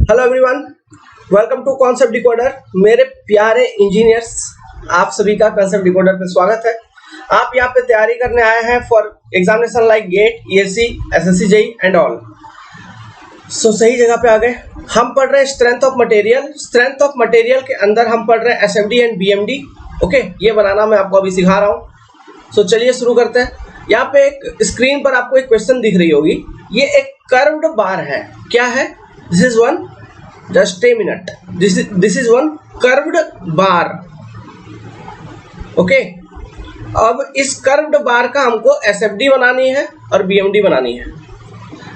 Hello everyone, welcome to concept decoder. मेरे प्यारे engineers, आप सभी का कॉन्सेप्ट डिकोडर पे स्वागत है। आप यहाँ पे तैयारी करने आए हैं for examination like GATE, ESC, SSC, JEE and all. So सही जगह पे आ गए। हम पढ़ रहे हैं strength of material. Strength of material के अंदर हम पढ़ रहे हैं एसएफडी एंड बीएमडी। ओके, ये बनाना मैं आपको अभी सिखा रहा हूँ। सो चलिए शुरू करते हैं। यहाँ पे एक स्क्रीन पर आपको एक क्वेश्चन दिख रही होगी। ये एक कर्व्ड बार है। क्या है? This is one, just a minute, this is one curved bar. Okay, अब इस कर्व्ड बार का हमको एसएफडी बनानी है और बीएमडी बनानी है।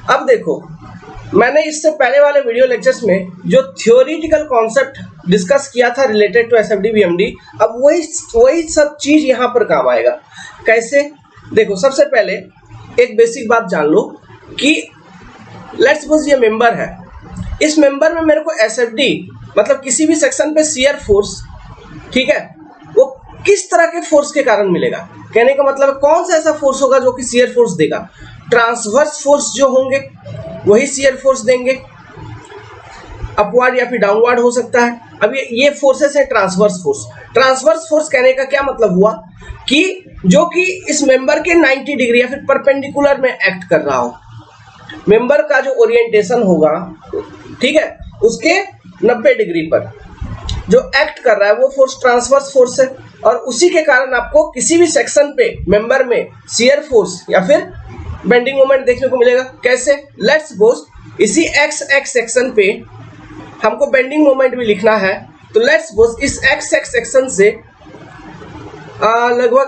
अब देखो, मैंने इससे पहले वाले वीडियो लेक्चर्स में जो थ्योरेटिकल कॉन्सेप्ट डिस्कस किया था रिलेटेड टू एसएफडी बीएमडी, अब वही सब चीज यहाँ पर काम आएगा। कैसे? देखो, सबसे पहले एक बेसिक बात जान लो कि लेट्स सपोज ये मेंबर है। इस मेंबर में मेरे को एसएफडी मतलब किसी भी सेक्शन पे शियर फोर्स, ठीक है, वो किस तरह के फोर्स के कारण मिलेगा। कहने का मतलब कौन सा ऐसा फोर्स होगा जो कि शियर फोर्स देगा। ट्रांसवर्स फोर्स जो होंगे वही शियर फोर्स देंगे, अपवर्ड या फिर डाउनवर्ड हो सकता है। अब ये फोर्सेस है ट्रांसवर्स फोर्स। ट्रांसवर्स फोर्स कहने का क्या मतलब हुआ कि जो कि इस मेंबर के 90 डिग्री या फिर परपेंडिकुलर में एक्ट कर रहा हो। मेंबर का जो ओरिएंटेशन होगा, ठीक है, उसके 90 डिग्री पर जो एक्ट कर रहा है वो फोर्स ट्रांसवर्स फोर्स है। और उसी के कारण आपको किसी भी सेक्शन पे मेंबर में शियर फोर्स या फिर बेंडिंग मोमेंट देखने को मिलेगा। कैसे? लेट्स सपोज इसी एक्स एक्स सेक्शन पे हमको बेंडिंग मोमेंट भी लिखना है, तो लेट्स सपोज इस एक्स एक्स सेक्शन से लगभग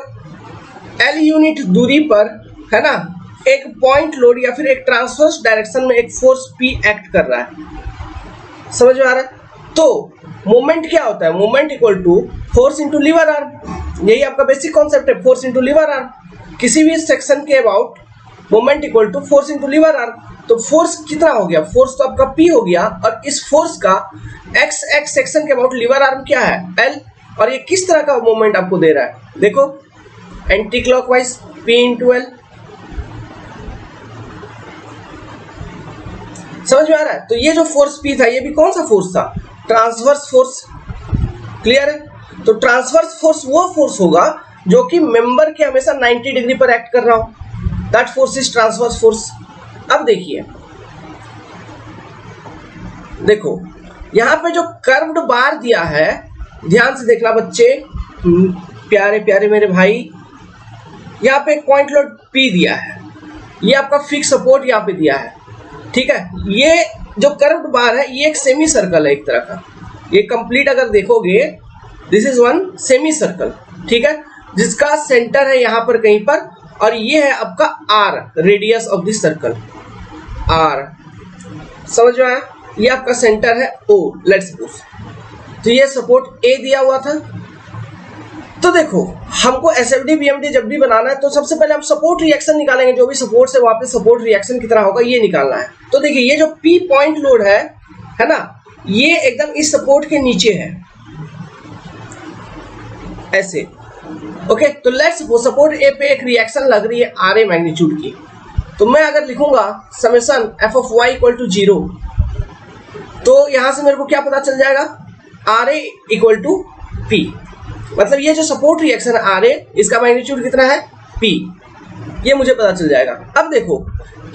L यूनिट दूरी पर, है ना, एक पॉइंट लोड या फिर एक ट्रांसवर्स डायरेक्शन में एक फोर्स P एक्ट कर रहा है। समझ में आ रहा है? तो मोमेंट क्या होता है? Moment equal to force into lever arm. यही आपका बेसिक कॉन्सेप्ट है, फोर्स इंटू लीवर आर्म। किसी भी सेक्शन के about moment equal to force into lever arm. तो फोर्स कितना हो गया? फोर्स तो आपका P हो गया, और इस फोर्स का एक्स एक्स सेक्शन के अबाउट लीवर आर्म क्या है? L। और ये किस तरह का मोमेंट आपको दे रहा है? देखो, anti clockwise P into L। समझ में आ रहा है? तो ये जो फोर्स P था, ये भी कौन सा फोर्स था? Transverse force. क्लियर है? तो ट्रांसवर्स फोर्स वो फोर्स होगा जो कि मेंबर के हमेशा 90 डिग्री पर एक्ट कर रहा हो। That force is transverse force. अब देखिए, देखो यहां पे जो कर्व्ड बार दिया है, ध्यान से देखना बच्चे, प्यारे प्यारे मेरे भाई। यहाँ पे एक पॉइंट लोड P दिया है, ये आपका फिक्स सपोर्ट यहाँ पे दिया है, ठीक है। ये जो कर्व्ड बार है ये एक सेमी सर्कल है एक तरह का। ये कंप्लीट अगर देखोगे, this is one semi circle, ठीक है, जिसका सेंटर है यहाँ पर कहीं पर, और ये है आपका R, radius of this circle, R। समझ में आया? ये आपका सेंटर है O, लेट्स सपोज। तो ये सपोर्ट A दिया हुआ था। तो देखो, हमको एसएफडी बीएमडी जब भी बनाना है तो सबसे पहले हम सपोर्ट रिएक्शन निकालेंगे। जो भी सपोर्ट से वहां पे सपोर्ट रिएक्शन कितना होगा ये निकालना है। तो देखिए, ये जो P पॉइंट लोड है ना, ये एकदम इस सपोर्ट के नीचे है, ऐसे। ओके, तो लेट्स सपोर्ट A पे एक रिएक्शन लग रही है RA मैग्नीट्यूड की। तो मैं अगर लिखूंगा summation F of y equal to 0, तो यहां से मेरे को क्या पता चल जाएगा? RA equal to P। मतलब ये जो सपोर्ट रिएक्शन है RA, इसका मैग्नीट्यूड कितना है? P। ये मुझे पता चल जाएगा। अब देखो,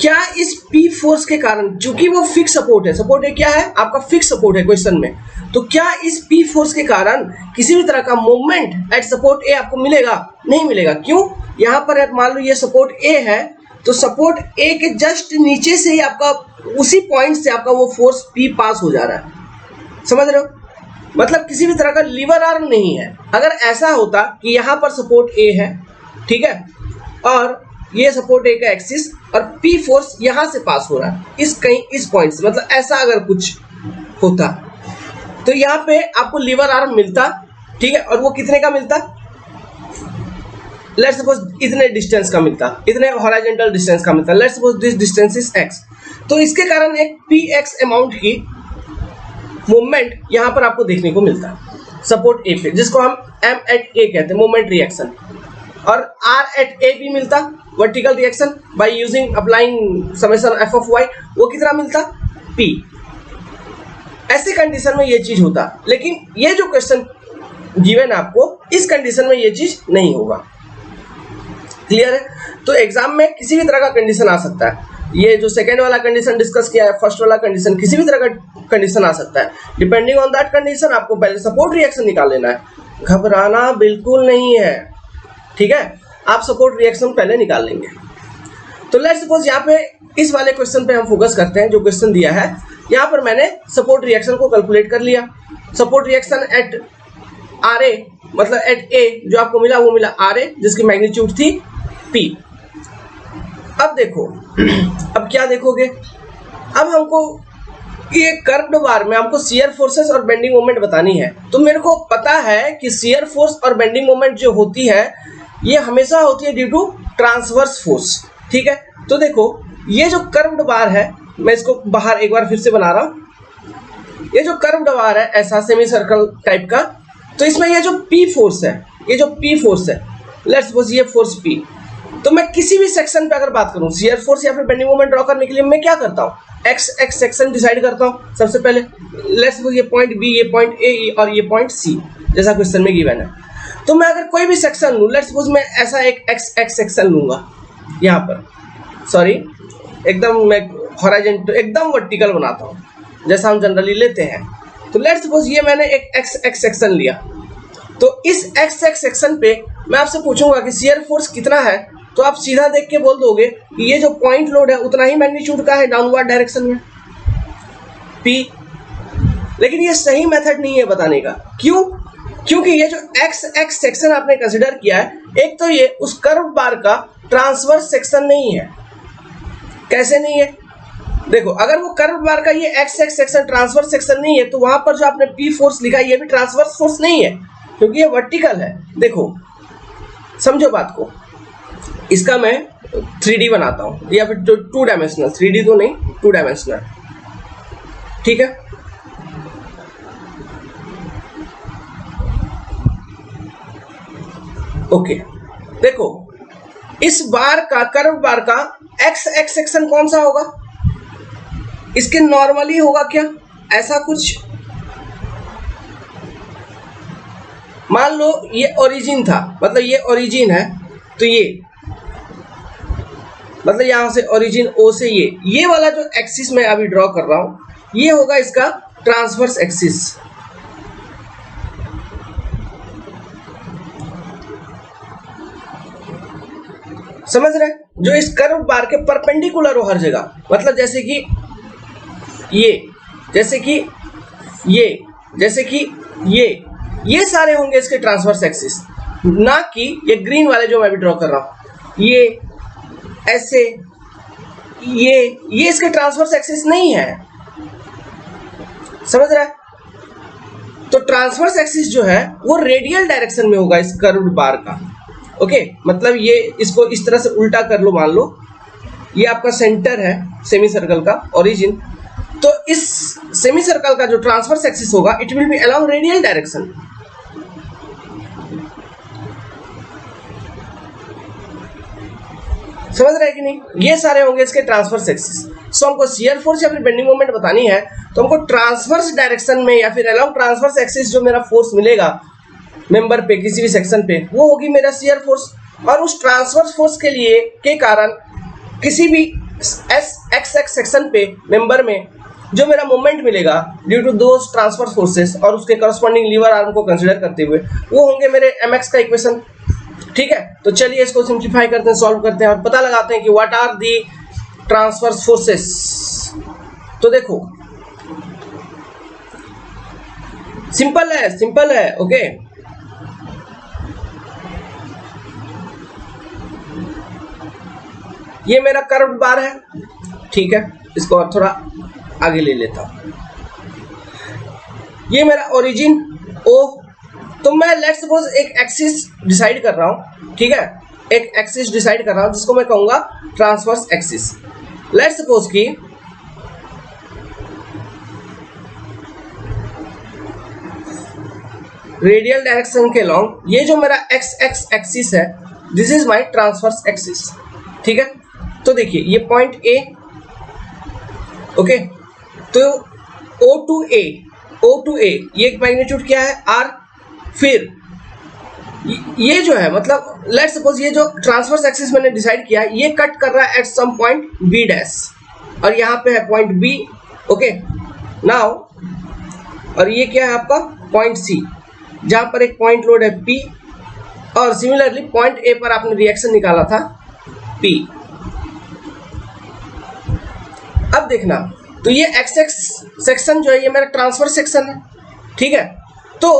क्या इस P फोर्स के कारण, चूंकि वो फिक्स सपोर्ट है, सपोर्ट क्या है? आपका फिक्स सपोर्ट है क्वेश्चन में, तो क्या इस P फोर्स के कारण किसी भी तरह का मूवमेंट एट सपोर्ट A आपको मिलेगा? नहीं मिलेगा। क्यों? यहाँ पर मान लो ये सपोर्ट A है, तो सपोर्ट A के जस्ट नीचे से ही आपका, उसी पॉइंट से आपका वो फोर्स P पास हो जा रहा है। समझ रहे हो? मतलब किसी भी तरह का लीवर आर्म नहीं है। अगर ऐसा होता कि यहाँ पर सपोर्ट A है, ठीक है, और ये सपोर्ट A का एक्सिस, और P फोर्स यहाँ से पास हो रहा है इस कहीं इस पॉइंट से, मतलब ऐसा अगर कुछ होता तो यहाँ पे आपको लीवर आर्म मिलता, ठीक है, और वो कितने का मिलता? लेट्स सपोज इतने डिस्टेंस का मिलता, इतने हॉरिजॉन्टल डिस्टेंस का मिलता। Let's suppose this distance is x। तो इसके कारण एक px अमाउंट की मूवमेंट यहाँ पर आपको देखने को मिलता है सपोर्ट A पे, जिसको हम M at A कहते हैं, मोमेंट रिएक्शन। और R at A भी मिलता, vertical reaction by using applying summation F of y, वो कितना मिलता? P। ऐसी कंडीशन में ये चीज होता, लेकिन ये जो क्वेश्चन गिवन है आपको, इस कंडीशन में ये चीज नहीं होगा। क्लियर है? तो एग्जाम में किसी भी तरह का कंडीशन आ सकता है। ये जो सेकेंड वाला कंडीशन डिस्कस किया है, फर्स्ट वाला कंडीशन, किसी भी तरह का कंडीशन आ सकता है। डिपेंडिंग ऑन दैट कंडीशन आपको पहले सपोर्ट रिएक्शन निकाल लेना है, घबराना बिल्कुल नहीं है, ठीक है? आप सपोर्ट रिएक्शन पहले निकाल लेंगे। तो लेट्स सपोज यहाँ पे इस वाले क्वेश्चन पे हम फोकस करते हैं। जो क्वेश्चन दिया है यहाँ पर मैंने सपोर्ट रिएक्शन को कैलकुलेट कर लिया। Support reaction at R A, मतलब एट ए जो आपको मिला वो मिला आर ए, जिसकी मैग्नीट्यूड थी पी। अब देखो, अब क्या देखोगे, अब हमको ये कर्व्ड बार में हमको शियर फोर्सेस और बेंडिंग मोमेंट बतानी है। तो मेरे को पता है कि शियर फोर्स और बेंडिंग मोमेंट जो होती है ये हमेशा होती है ड्यू टू ट्रांसवर्स फोर्स, ठीक है? तो देखो ये जो कर्व्ड बार है, मैं इसको बाहर एक बार फिर से बना रहा हूं। ये जो कर्व्ड बार है ऐसा सेमी सर्कल टाइप का, तो इसमें ये जो पी फोर्स है, ये जो पी फोर्स है, लेट्स सपोज ये फोर्स पी, तो मैं किसी भी सेक्शन पे अगर बात करूं शियर फोर्स या फिर बेंडिंग मोमेंट ड्रॉ करने के लिए मैं क्या करता हूं, एक्स एक्स सेक्शन डिसाइड करता हूं सबसे पहले। लेट्स सपोज ये पॉइंट बी, ये पॉइंट ए और ये पॉइंट सी, जैसा क्वेश्चन में गिवन है। तो मैं अगर कोई भी सेक्शन लूं, लेट्स सपोज मैं ऐसा एक एक्स एक्स सेक्शन लूंगा यहाँ पर, सॉरी एकदम मैं हॉरिजॉन्टल एकदम वर्टिकल बनाता हूँ जैसा हम जनरली लेते हैं। तो लेट्स सपोज ये मैंने एक एक्स एक्स सेक्शन लिया, तो इस एक्स एक्स सेक्शन पे मैं आपसे पूछूंगा कि शियर फोर्स कितना है, तो आप सीधा देख के बोल दोगे कि ये जो पॉइंट लोड है उतना ही मैग्नीट्यूड का है डाउनवर्ड डायरेक्शन में P। लेकिन ये सही मेथड नहीं है बताने का। क्यों? क्योंकि ये जो एक्स एक्स सेक्शन आपने कंसिडर किया है, एक तो ये उस कर्व बार का ट्रांसवर्स सेक्शन नहीं है। कैसे नहीं है? देखो अगर वो कर्व बार का ये x X section transverse section नहीं है, तो वहां पर जो आपने P फोर्स लिखा है ये भी ट्रांसवर्स फोर्स नहीं है, क्योंकि ये वर्टिकल है। देखो समझो बात को, इसका मैं 3D बनाता हूं या फिर जो 2 डायमेंशनल, 3D तो नहीं 2 डायमेंशनल, ठीक है? ओके देखो इस बार का कर्व बार का एक्स एक्स सेक्शन कौन सा होगा, इसके नॉर्मली होगा क्या, ऐसा कुछ। मान लो ये ओरिजिन था, मतलब ये ओरिजिन है, तो ये मतलब यहां से ओरिजिन ओ से ये वाला जो एक्सिस मैं अभी ड्रॉ कर रहा हूं ये होगा इसका ट्रांसवर्स एक्सिस। समझ रहे? जो इस कर्व बार के परपेंडिकुलर हो हर जगह, मतलब जैसे कि ये, जैसे कि ये, जैसे कि ये सारे होंगे इसके ट्रांसवर्स एक्सिस, ना कि ये ग्रीन वाले जो मैं भी ड्रॉ कर रहा हूं, ये ऐसे, ये इसके ट्रांसवर्स एक्सिस नहीं है। समझ रहा है? तो ट्रांसवर्स एक्सिस जो है वो रेडियल डायरेक्शन में होगा इस कर्व्ड बार का। ओके मतलब ये इसको इस तरह से उल्टा कर लो, मान लो ये आपका सेंटर है सेमी सर्कल का ओरिजिन, तो इस सेमी सर्कल का जो ट्रांसवर्स एक्सिस होगा it will be along radial direction. समझ रहे हैं कि नहीं? ये सारे होंगे इसके ट्रांसवर्स एक्सिस। सो हमको शियर फोर्स या फिर बेंडिंग मोमेंट बतानी है, तो हमको ट्रांसवर्स डायरेक्शन में या फिर अलोंग ट्रांसवर्स एक्सिस जो मेरा फोर्स मिलेगा मेंबर पे किसी भी सेक्शन पे, वो होगी मेरा शियर फोर्स। और उस ट्रांसवर्स फोर्स के लिए के कारण किसी भी एक्स एक्स सेक्शन पे मेंबर में जो मेरा मोमेंट मिलेगा due to those transverse forces और उसके करस्पॉन्डिंग लीवर आर्म को कंसीडर करते हुए, वो होंगे मेरे mx का इक्वेशन। ठीक है, तो चलिए इसको सिंप्लीफाई करते हैं, सॉल्व करते हैं और पता लगाते हैं कि what are the transverse forces. तो देखो सिंपल है ओके। ये मेरा कर्व्ड बार है, ठीक है, इसको और थोड़ा आगे ले लेता हूं। ये मेरा ओरिजिन O, तो मैं लेट्स सपोज एक एक्सिस डिसाइड कर रहा हूं, ठीक है, एक एक्सिस डिसाइड कर रहा हूं जिसको मैं कहूंगा ट्रांसवर्स एक्सिस। लेट्स सपोज कि रेडियल डायरेक्शन के लॉन्ग ये जो मेरा एक्स एक्स एक्सिस है, this is my transverse axis. ठीक है, तो देखिए ये पॉइंट ए, ओके, तो O to A ये मैग्नीट्यूड क्या है R। फिर ये जो है मतलब लेट्स सपोज ये जो ट्रांसवर्स एक्सिस मैंने डिसाइड किया ये कट कर रहा है at some point B dash और यहाँ पे है पॉइंट B। ओके नाउ और ये क्या है आपका पॉइंट C जहाँ पर एक पॉइंट लोड है P और सिमिलरली पॉइंट A पर आपने रिएक्शन निकाला था P। अब देखना तो ये XX सेक्शन जो है ये मेरा ट्रांसफर सेक्शन है, ठीक है। तो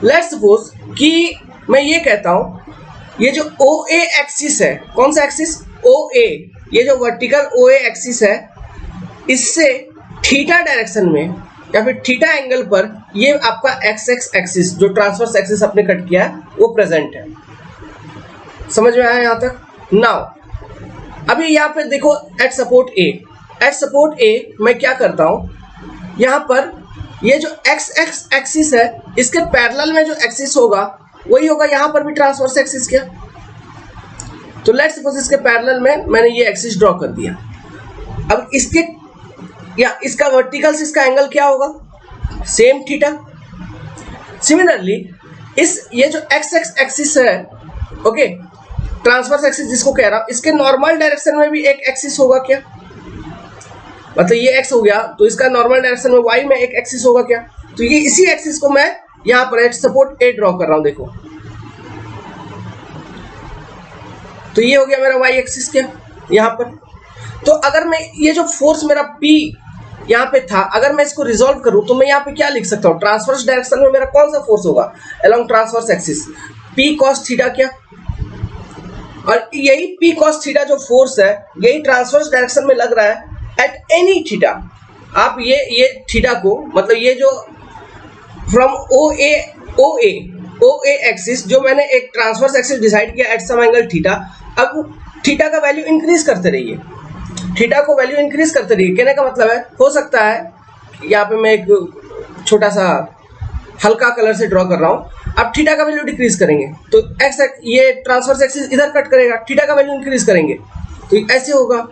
लेट्स सपोज कि मैं ये कहता हूं ये जो OA एक्सिस है, कौन सा एक्सिस OA, ये जो वर्टिकल OA एक्सिस है इससे थीटा डायरेक्शन में या फिर थीटा एंगल पर ये आपका XX एक्सिस जो ट्रांसवर्स एक्सिस आपने कट किया है वो प्रेजेंट है। समझ में आया यहाँ तक? नाउ अभी यहाँ पे देखो एट सपोर्ट A मैं क्या करता हूँ यहाँ पर ये जो XX एक्सिस है इसके पैरेलल में जो एक्सिस होगा वही होगा यहाँ पर भी ट्रांसवर्स एक्सिस क्या। तो लेट्स सपोज इसके पैरेलल में मैंने ये एक्सिस ड्रॉ कर दिया। अब इसके या इसका वर्टिकल से इसका एंगल क्या होगा सेम थीटा। सिमिलरली इस ये जो XX एक्सिस है ओके ट्रांसवर्स एक्सिस जिसको कह रहा हूं इसके नॉर्मल डायरेक्शन में भी एक एक्सिस होगा क्या, मतलब ये x हो गया तो इसका नॉर्मल डायरेक्शन में y में एक एक्सिस होगा क्या। तो ये इसी एक्सिस को मैं यहाँ पर सपोर्ट A ड्रॉ कर रहा हूं देखो। तो ये हो गया मेरा y एक्सिस क्या यहाँ पर। तो अगर मैं ये जो फोर्स मेरा P यहाँ पे था अगर मैं इसको रिजॉल्व करूं तो मैं यहाँ पे क्या लिख सकता हूँ ट्रांसवर्स डायरेक्शन में मेरा कौन सा फोर्स होगा along transverse axis P cos theta क्या। और यही P cos थीटा जो फोर्स है यही ट्रांसवर्स डायरेक्शन में लग रहा है एट एनी थीटा। आप ये थीटा को मतलब ये जो फ्रॉम OA एक्सिस जो मैंने एक ट्रांसवर्स एक्सिस डिसाइड किया एट सम एंगल थीटा, अब थीटा का वैल्यू इंक्रीज करते रहिए, थीटा को वैल्यू इंक्रीज करते रहिए। कहने का मतलब है हो सकता है यहाँ पे मैं एक छोटा सा हल्का कलर से ड्रॉ कर रहा हूँ, अब थीटा का वैल्यू डिक्रीज करेंगे तो एक्स ये ट्रांसवर्स एक्सिस इधर कट करेगा, थीटा का वैल्यू इंक्रीज करेंगे तो ऐसे होगा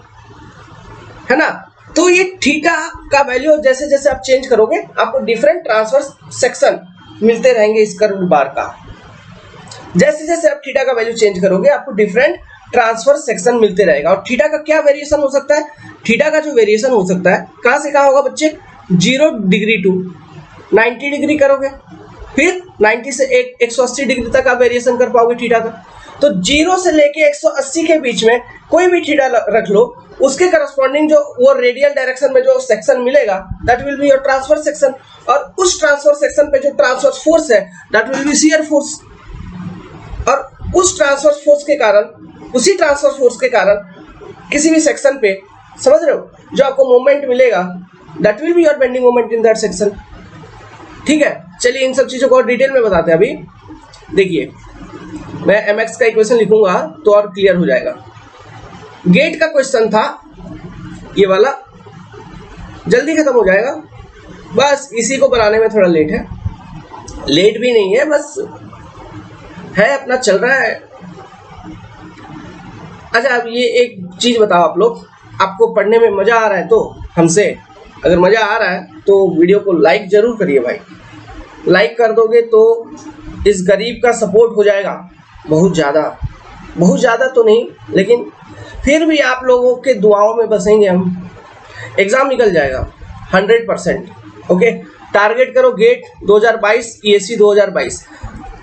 है ना। तो ये थीटा का वैल्यू जैसे जैसे आप चेंज करोगे आपको डिफरेंट ट्रांसवर्स सेक्शन मिलते रहेंगे इस कर्व्ड बार का। जैसे जैसे आप थीटा का वैल्यू चेंज करोगे आपको डिफरेंट ट्रांसफर सेक्शन मिलते रहेगा। और थीटा का क्या वेरिएशन हो सकता है, थीटा का जो वेरिएशन हो सकता है कहाँ से कहाँ होगा बच्चे 0 डिग्री टू 90 डिग्री करोगे फिर 90 से 180 डिग्री तक आप वेरिएशन कर पाओगे थीटा का। तो 0 से लेके 180 के बीच में कोई भी थीटा रख लो उसके करस्पॉन्डिंग जो वो रेडियल डायरेक्शन में जो सेक्शन मिलेगा that will be your transfer section. और उस ट्रांसफर सेक्शन पे जो ट्रांसफर फोर्स है that will be shear force. और उस ट्रांसफर फोर्स के कारण उसी ट्रांसफर फोर्स के कारण किसी भी सेक्शन पे समझ रहे हो जो आपको मोमेंट मिलेगा that will be your bending moment in that section. ठीक है, चलिए इन सब चीजों को और डिटेल में बताते हैं। अभी देखिए मैं mx का इक्वेशन लिखूंगा तो और क्लियर हो जाएगा। गेट का क्वेश्चन था ये वाला, जल्दी खत्म हो जाएगा, बस इसी को बनाने में थोड़ा लेट है, लेट भी नहीं है बस है अपना चल रहा है। अच्छा अब ये एक चीज बताओ आप लोग, आपको पढ़ने में मजा आ रहा है तो हमसे अगर मजा आ रहा है तो वीडियो को लाइक जरूर करिए भाई। लाइक कर दोगे तो इस गरीब का सपोर्ट हो जाएगा बहुत ज़्यादा तो नहीं लेकिन फिर भी आप लोगों के दुआओं में बसेंगे हम, एग्ज़ाम निकल जाएगा 100%। ओके, टारगेट करो गेट 2022 ESC 2022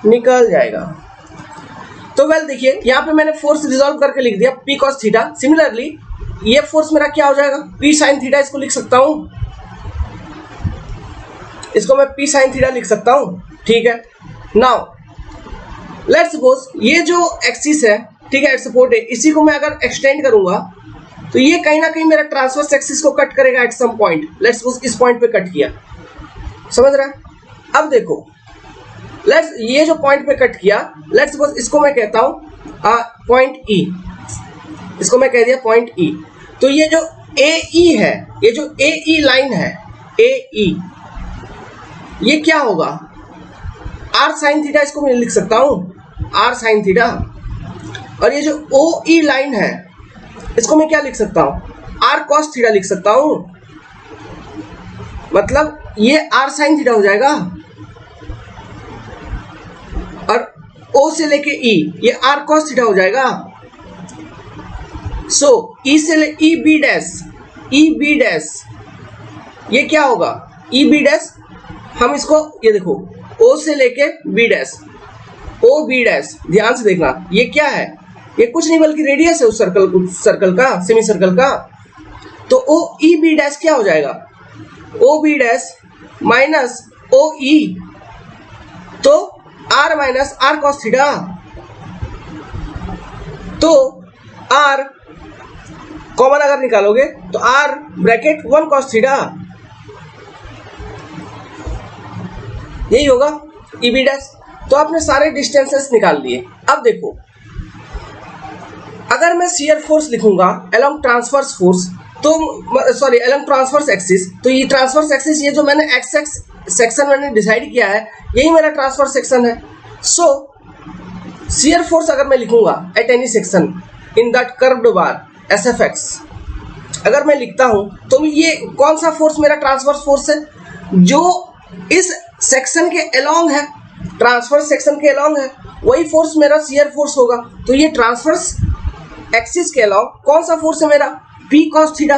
निकल जाएगा। तो वेल देखिए यहाँ पे मैंने फोर्स रिजॉल्व करके लिख दिया P cos थीटा। सिमिलरली ये फोर्स मेरा क्या हो जाएगा P sin थीटा, इसको लिख सकता हूँ, इसको मैं P sin थीटा लिख सकता हूँ। ठीक है, नाउ लेट्स सपोज ये जो एक्सिस है ठीक है सपोर्ट है, इसी को मैं अगर एक्सटेंड करूंगा तो ये कहीं ना कहीं मेरा ट्रांसवर्स एक्सिस को कट करेगा at some point. Let's suppose इस पॉइंट पे कट किया, समझ रहा है। अब देखो लेट्स ये जो पॉइंट पे कट किया लेट्स सपोज इसको मैं कहता हूं पॉइंट E, इसको मैं कह दिया पॉइंट E। तो ये जो AE है, ये जो AE लाइन है AE, ये क्या होगा R sin थीटा, इसको मैं लिख सकता हूं R sin थीटा। और ये जो OE लाइन है इसको मैं क्या लिख सकता हूं R cos थीटा लिख सकता हूं। मतलब ये r sin थीटा हो जाएगा, और O से लेके E ये r cos थीटा हो जाएगा। सो E से ले E B डैश ये क्या होगा, E B डैश, हम इसको ये देखो O से लेके B dash, O B dash, ध्यान से देखना ये क्या है, ये कुछ नहीं बल्कि रेडियस है उस सर्कल का, सेमी सर्कल का। तो O E B डैश क्या हो जाएगा, O B dash minus O E, तो R minus R cos theta, तो R कॉमन अगर निकालोगे तो R ब्रैकेट 1 cos थीटा, यही होगा E B डैश। तो आपने सारे डिस्टेंसेस निकाल लिए। अब देखो अगर मैं शियर फोर्स लिखूंगा अलोंग ट्रांसवर्स फोर्स, तो सॉरी अलोंग ट्रांसवर्स एक्सिस, तो ये ट्रांसवर्स एक्सिस, ये जो मैंने एक्स एक्स सेक्शन मैंने डिसाइड किया है यही मेरा ट्रांसवर्स सेक्शन है। सो शियर फोर्स अगर मैं लिखूंगा at any section in that curved bar SFX, अगर मैं लिखता हूं तो ये कौन सा फोर्स मेरा ट्रांसवर्स फोर्स है, जो इस सेक्शन के अलोंग है, ट्रांसवर्स सेक्शन के अलोंग है, वही फोर्स मेरा शियर फोर्स होगा। तो ये ट्रांसवर्स एक्सिस के अलोंग कौन सा फोर्स है मेरा, P cos थीटा।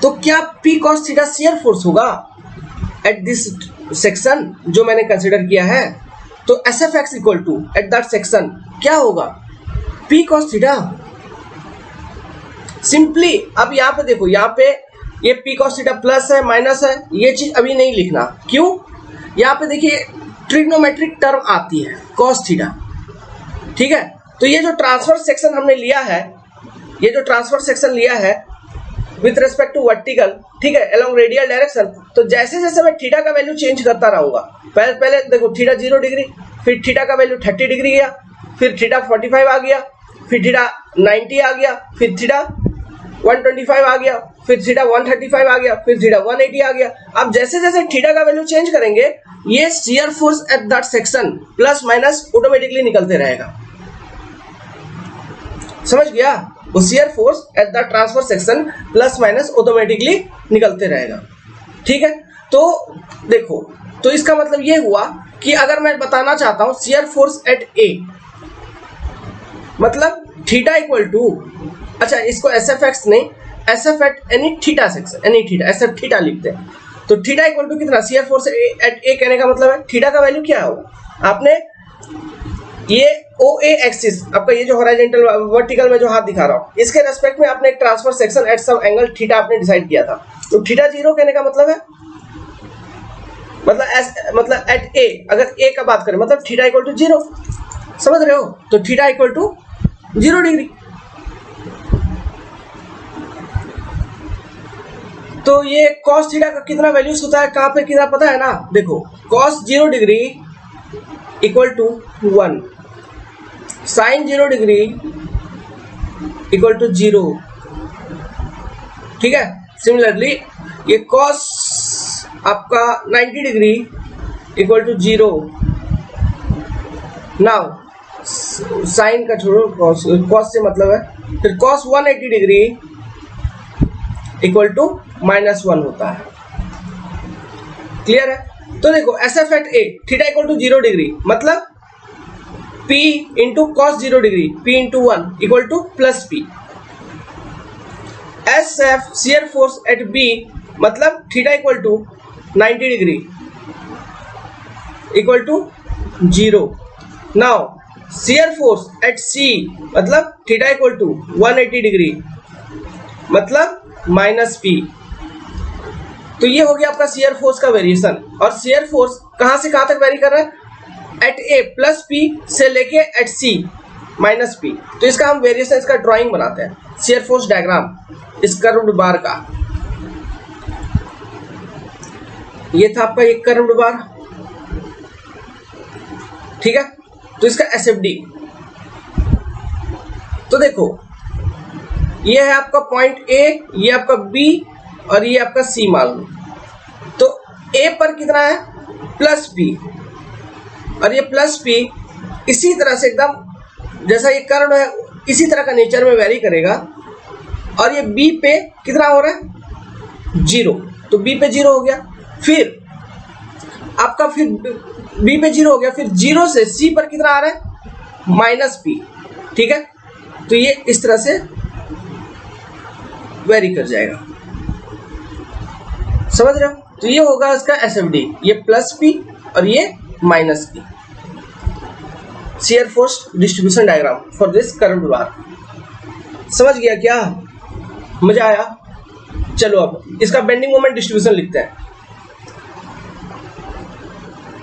तो क्या P cos theta shear force होगा एट दिस सेक्शन जो मैंने कंसिडर किया है। तो SFX equal to at that section क्या होगा, P cos थीटा। सिंपली अब यहाँ पे देखो, यहाँ पे ये P cos थीटा प्लस है माइनस है, ये चीज अभी नहीं लिखना, क्यों, यहाँ पे देखिए ट्रिग्नोमेट्रिक टर्म आती है cos थीटा, ठीक है। तो ये जो ट्रांसफर सेक्शन हमने लिया है, ये जो ट्रांसफर सेक्शन लिया है विथ रिस्पेक्ट टू वर्टिकल, ठीक है, अलोंग रेडियल डायरेक्शन, तो जैसे जैसे मैं थीटा का वैल्यू चेंज करता रहूंगा, पहले देखो थीटा 0 डिग्री, फिर थीटा का वैल्यू 30 डिग्री गया, फिर थीटा 45 आ गया, फिर थीटा 90 आ गया, फिर थीटा 125 आ गया, फिर थीटा 135 आ गया, फिर थीटा 180 आ गया। अब जैसे जैसे थीटा का वैल्यू चेंज करेंगे ये shear force eight that section plus minus automatically निकलते रहेगा, समझ गया, वो shear force at the transfer section plus minus automatically निकलते रहेगा, ठीक है। तो देखो, तो इसका मतलब ये हुआ कि अगर मैं बताना चाहता हूं शियर फोर्स एट ए, मतलब थीटा इक्वल टू, अच्छा इसको SFX नहीं, SF at any theta section, any theta, SF theta लिखते हैं। तो थीटा इक्वल टू कितना, शियर फोर्स एट ए कहने का मतलब है थीटा का वैल्यू क्या होगा, आपने ये OA एक्सिस, आपका ये जो हॉरिजॉन्टल वर्टिकल में जो हाथ दिखा रहा हूं, इसके रेस्पेक्ट में आपने एक transfer section at some angle theta आपने डिसाइड किया था। तो थीटा 0 कहने का मतलब है, मतलब एट ए, अगर ए का बात करें मतलब थीटा इक्वल टू 0, समझ रहे हो। तो थीटा इक्वल टू 0 डिग्री। तो ये cos थीटा का कितना वैल्यूज होता है, कहां पे कितना पता है ना, देखो cos 0 degree equal to 1, sine 0 degree equal to 0, ठीक है। सिमिलरली ये cos आपका 90 degree equal to 0, now sine का छोड़ो, cos से मतलब है, फिर cos 180 डिग्री इक्वल टू -1 होता है, क्लियर है। तो देखो SF at A, theta equal to 0 degree, मतलब P into cos 0 degree, P into 1 equal to plus P। SF shear force at B, मतलब theta equal to 90 degree equal to 0। Now shear force at C, मतलब theta equal to 180 degree, मतलब -P। तो ये हो गया आपका shear force का variation. और शियर फोर्स कहां से कहां तक वेरी कर रहा है, एट ए प्लस P से लेके एट C माइनस P। तो इसका हम वेरिएशन, इसका ड्राइंग बनाते हैं, शियर फोर्स डायग्राम इस कर्व्ड बार का। ये था आपका एक कर्व्ड बार, ठीक है। तो इसका SFD, तो देखो ये है आपका पॉइंट A, ये आपका B और ये आपका C मान लो। तो A पर कितना है, प्लस P, और ये प्लस P इसी तरह से एकदम जैसा ये कर्व है इसी तरह का नेचर में वेरी करेगा। और ये B पे कितना हो रहा है, 0, तो बी पे 0 हो गया। फिर आपका फिर बी पे 0 हो गया, फिर 0 से सी पर कितना आ रहा है -p, ठीक है। तो ये इस तरह से वेरी कर जाएगा, समझ रहे हो। तो ये होगा इसका SFD, ये +p और ये -p, shear force distribution diagram for this curved bar. समझ गया क्या, मजा आया। चलो अब इसका बेंडिंग मोमेंट डिस्ट्रीब्यूशन लिखते हैं।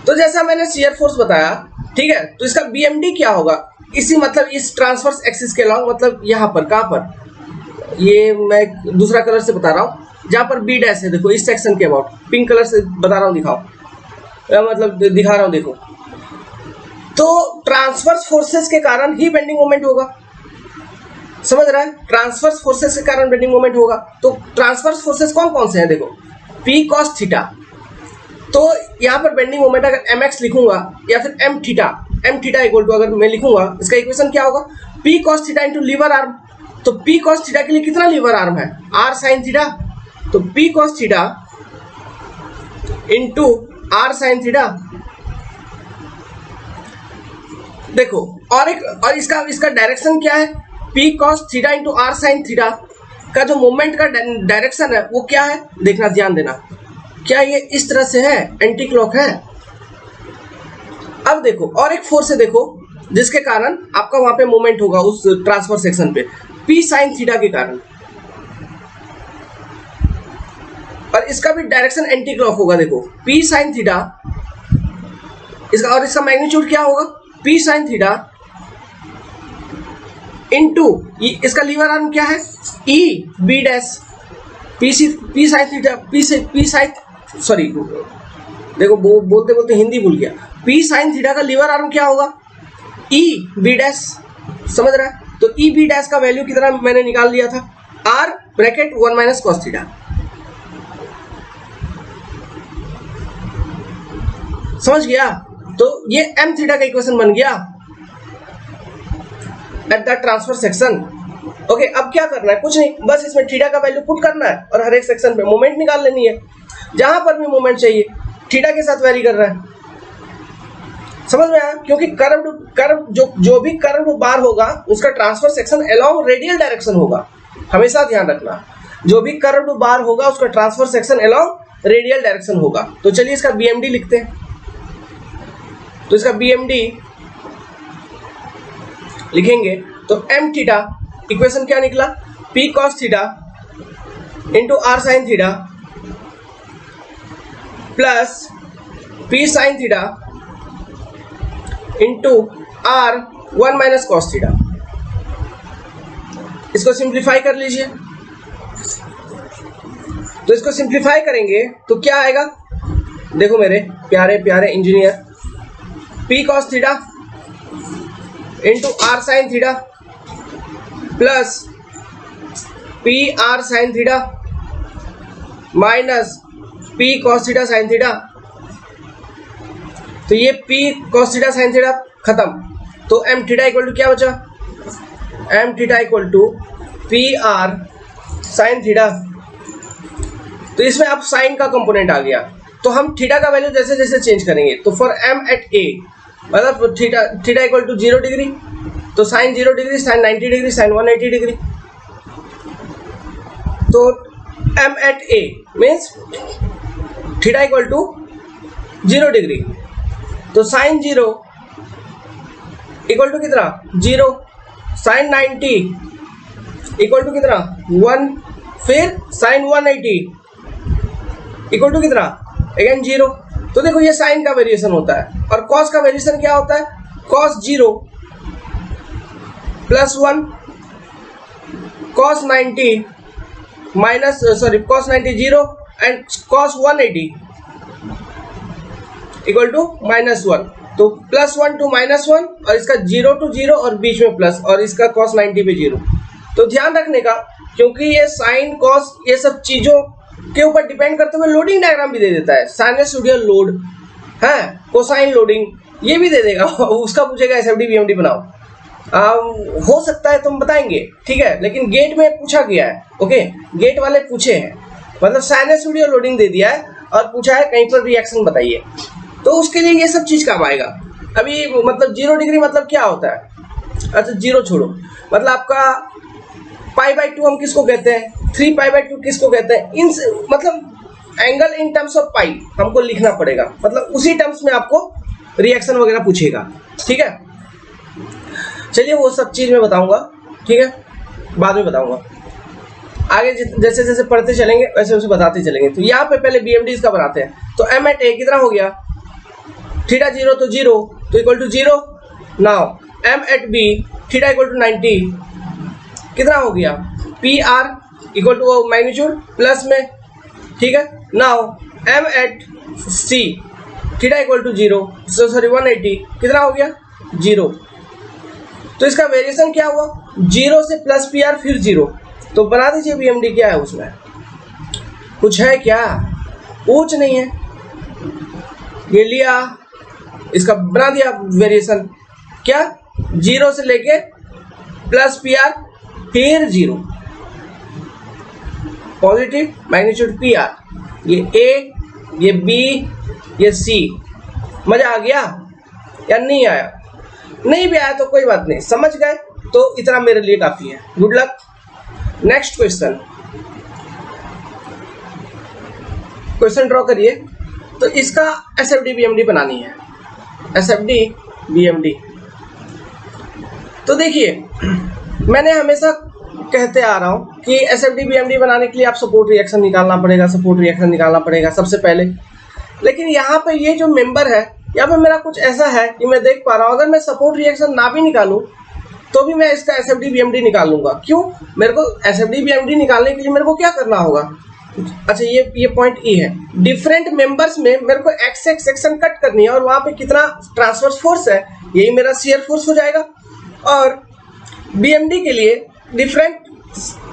तो जैसा मैंने शियर फोर्स बताया, ठीक है, तो इसका BMD क्या होगा, इसी मतलब इस ट्रांसवर्स एक्सिस के अलावा, मतलब यहाँ पर, कहाँ पर, ये मैं दूसरा कलर से बता रहा हूँ, जहाँ पर B डैश है, देखो इस सेक्शन के अबाउट, पिंक कलर से बता रहा हूँ, दिखाओ, मतलब दिखा रहा हूँ, देखो। तो ट्रांसवर्स फोर्सेस के कारण ही बेंडिंग मोमेंट होगा, समझ रहा है, ट्रांसवर्स फोर्सेस के कारण बेंडिंग मोमेंट होगा। तो ट्रांसवर्स फोर्सेस कौन कौन से हैं, देखो P cos थीटा, तो यहाँ पर बेंडिंग मोमेंट अगर mx लिखूंगा या फिर m थीटा इक्वल टू, अगर मैं लिखूंगा इसका इक्वेशन क्या होगा, P cos theta into lever arm. तो P cos थीटा के लिए कितना लीवर आर्म है, r sin थीटा, तो P cos theta into r sin theta. देखो और इसका डायरेक्शन क्या है, P cos theta into r sin theta का जो मोमेंट का डायरेक्शन है वो क्या है, देखना, ध्यान देना, क्या ये इस तरह से है, एंटी क्लॉक है। अब देखो और एक फोर्स है, देखो जिसके कारण आपका वहां पे मोमेंट होगा उस ट्रांसफर सेक्शन पे, P sin थीटा के कारण, और इसका भी डायरेक्शन एंटी क्लॉक होगा। देखो P sin थीटा, इसका और इसका मैग्नीट्यूड क्या होगा, P sin थीटा इंटू इसका लीवर आर्म क्या है, E B dash, P sin theta, P sin, sorry देखो बोलते बोलते हिंदी भूल गया, P sin थीटा का लीवर आर्म क्या होगा, E B डैश, समझ रहा है। तो E B डैश का वैल्यू कितना मैंने निकाल लिया था, R bracket 1 minus cos theta, समझ गया। तो ये m थीटा का इक्वेशन बन गया at the transfer section. Okay, अब क्या करना है, कुछ नहीं, बस इसमें थीटा का वैल्यू पुट करना है और हर एक सेक्शन पे मोमेंट निकाल लेनी है, जहां पर भी मोमेंट चाहिए थीटा के साथ वेरी कर रहा है, समझ में आया। क्योंकि कर्व जो भी कर्व बार होगा उसका transfer section along radial direction होगा, हमेशा ध्यान रखना, जो भी कर्व बार होगा उसका transfer section along radial direction होगा। तो चलिए इसका BMD लिखते हैं। तो इसका BMD लिखेंगे तो m थीटा, इक्वेशन क्या निकला, P cos theta into r sin theta plus P sin theta into r 1 minus cos theta. इसको सिंप्लीफाई कर लीजिए, तो इसको सिंप्लीफाई करेंगे तो क्या आएगा, देखो मेरे प्यारे प्यारे engineer, P cos theta into r sin theta plus P r sin theta minus P cos theta sin theta. तो ये P cos theta sin theta खत्म, तो m थीटा इक्वल टू क्या बचा, m theta equal to P r sin theta. तो इसमें अब sign का कंपोनेंट आ गया, तो हम थीटा का वैल्यू जैसे जैसे चेंज करेंगे, तो फॉर m एट a मतलब थीटा इक्वल टू 0 डिग्री, तो sine 0 degree, sine 90 degree, sine 180 degree. तो m at a means theta equal to 0 degree, तो साइन 0 इक्वल टू कितना 0, साइन 90 इक्वल टू कितना 1, फिर साइन 180 इक्वल टू कितना again 0। तो देखो ये साइन का वेरिएशन होता है, और कॉस का वेरिएशन क्या होता है, cos 0 plus 1, cos 90 minus, sorry cos 90 0 and cos 180 equal to -1। तो +1 टू -1, और इसका 0 टू 0 और बीच में प्लस, और इसका cos 90 पे 0। तो ध्यान रखने का, क्योंकि ये साइन कॉस ये सब चीजों के ऊपर डिपेंड करते हुए लोडिंग डायग्राम भी दे देता है, साइनसोइडल लोड है, कोसाइन लोडिंग ये भी दे देगा उसका पूछेगा SFD BMD बनाओ, हो सकता है तुम बताएंगे, ठीक है, लेकिन गेट में पूछा गया है, ओके, गेट वाले पूछे हैं, मतलब साइनसोइडल लोडिंग दे दिया है और पूछा है कहीं पर रिएक्शन बताइए, तो उसके लिए ये सब चीज काम आएगा। अभी मतलब 0 डिग्री मतलब क्या होता है? अच्छा 0 छोड़ो, मतलब आपका π/2 हम किसको कहते हैं, 3π/2 किसको कहते हैं, इन मतलब एंगल इन टर्म्स ऑफ पाई हमको लिखना पड़ेगा, मतलब उसी टर्म्स में आपको रिएक्शन वगैरह पूछेगा। ठीक है, चलिए वो सब चीज मैं बताऊंगा, ठीक है, बाद में बताऊंगा। आगे जैसे जैसे पढ़ते चलेंगे वैसे वैसे बताते चलेंगे। तो यहाँ पे पहले BMDs का बनाते हैं। तो m@a कितना हो गया, थीटा 0 तो 0 तो equal to 0। Now m@b theta equal to 90 कितना हो गया, PR equal to magnitude plus में, ठीक है। Now m@c theta equal to 0 sorry 180 कितना हो गया 0। तो इसका वेरिएशन क्या हुआ, 0 से प्लस PR फिर 0। तो बना दीजिए BMD क्या है उसमें, कुछ है क्या, कुछ नहीं है, ये लिया इसका बना दिया वेरिएशन, क्या 0 से लेके प्लस PR फिर 0, पॉजिटिव मैग्नीट्यूड PR, ये A ये B ये C। मजा आ गया या नहीं आया? नहीं भी आया तो कोई बात नहीं, समझ गए तो इतना मेरे लिए काफी है। Good luck. Next question draw करिए। तो इसका SFD BMD बनानी है, SFD BMD। तो देखिए मैंने हमेशा कहते आ रहा हूं कि SFD BMD बनाने के लिए आप सपोर्ट रिएक्शन निकालना पड़ेगा सबसे पहले। लेकिन यहाँ पे ये जो मेंबर है, यहाँ पे मेरा कुछ ऐसा है कि मैं देख पा रहा हूँ अगर मैं सपोर्ट रिएक्शन ना भी निकालूं तो भी मैं इसका SFD BMD निकाल लूंगा। क्यों? मेरे को SFD BMD निकालने के लिए मेरे को क्या करना होगा, अच्छा ये पॉइंट E है, डिफरेंट मेंबर्स में मेरे को एक्स एक्स सेक्शन कट करनी है और वहां पे कितना ट्रांसवर्स फोर्स है, यही मेरा शियर फोर्स हो जाएगा। और BMD के लिए डिफरेंट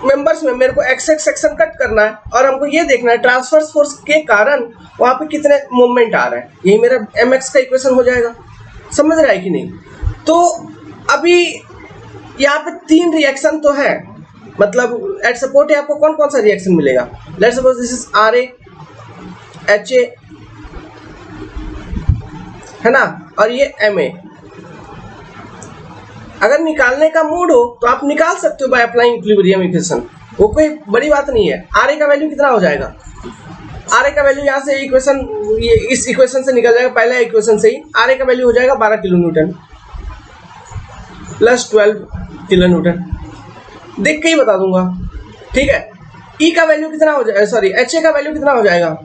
मेंबर्स में मेरे को एक्स एक्स सेक्शन कट करना है और हमको ये देखना है ट्रांसवर्स फोर्स के कारण वहां पे कितने मूवमेंट आ रहे हैं, यही मेरा MX का इक्वेशन हो जाएगा। समझ रहा है कि नहीं? तो अभी यहाँ पे 3 रिएक्शन तो है, मतलब एट सपोर्ट आपको कौन कौन सा रिएक्शन मिलेगा। Let's suppose this is RA HA है ना, और ये MA। अगर निकालने का मूड हो तो आप निकाल सकते हो बाय अप्लाइंग इक्विलिब्रियम इक्वेशन, वो कोई बड़ी बात नहीं है। RA का वैल्यू कितना हो जाएगा, RA का वैल्यू यहाँ से इक्वेशन, ये इस इक्वेशन से निकल जाएगा, पहला इक्वेशन से ही RA का वैल्यू हो जाएगा 12 kilo Newton plus 12 kilo Newton, देख के ही बता दूंगा, ठीक है। E का वैल्यू कितना हो जाएगा, सॉरी HA का वैल्यू कितना हो जाएगा,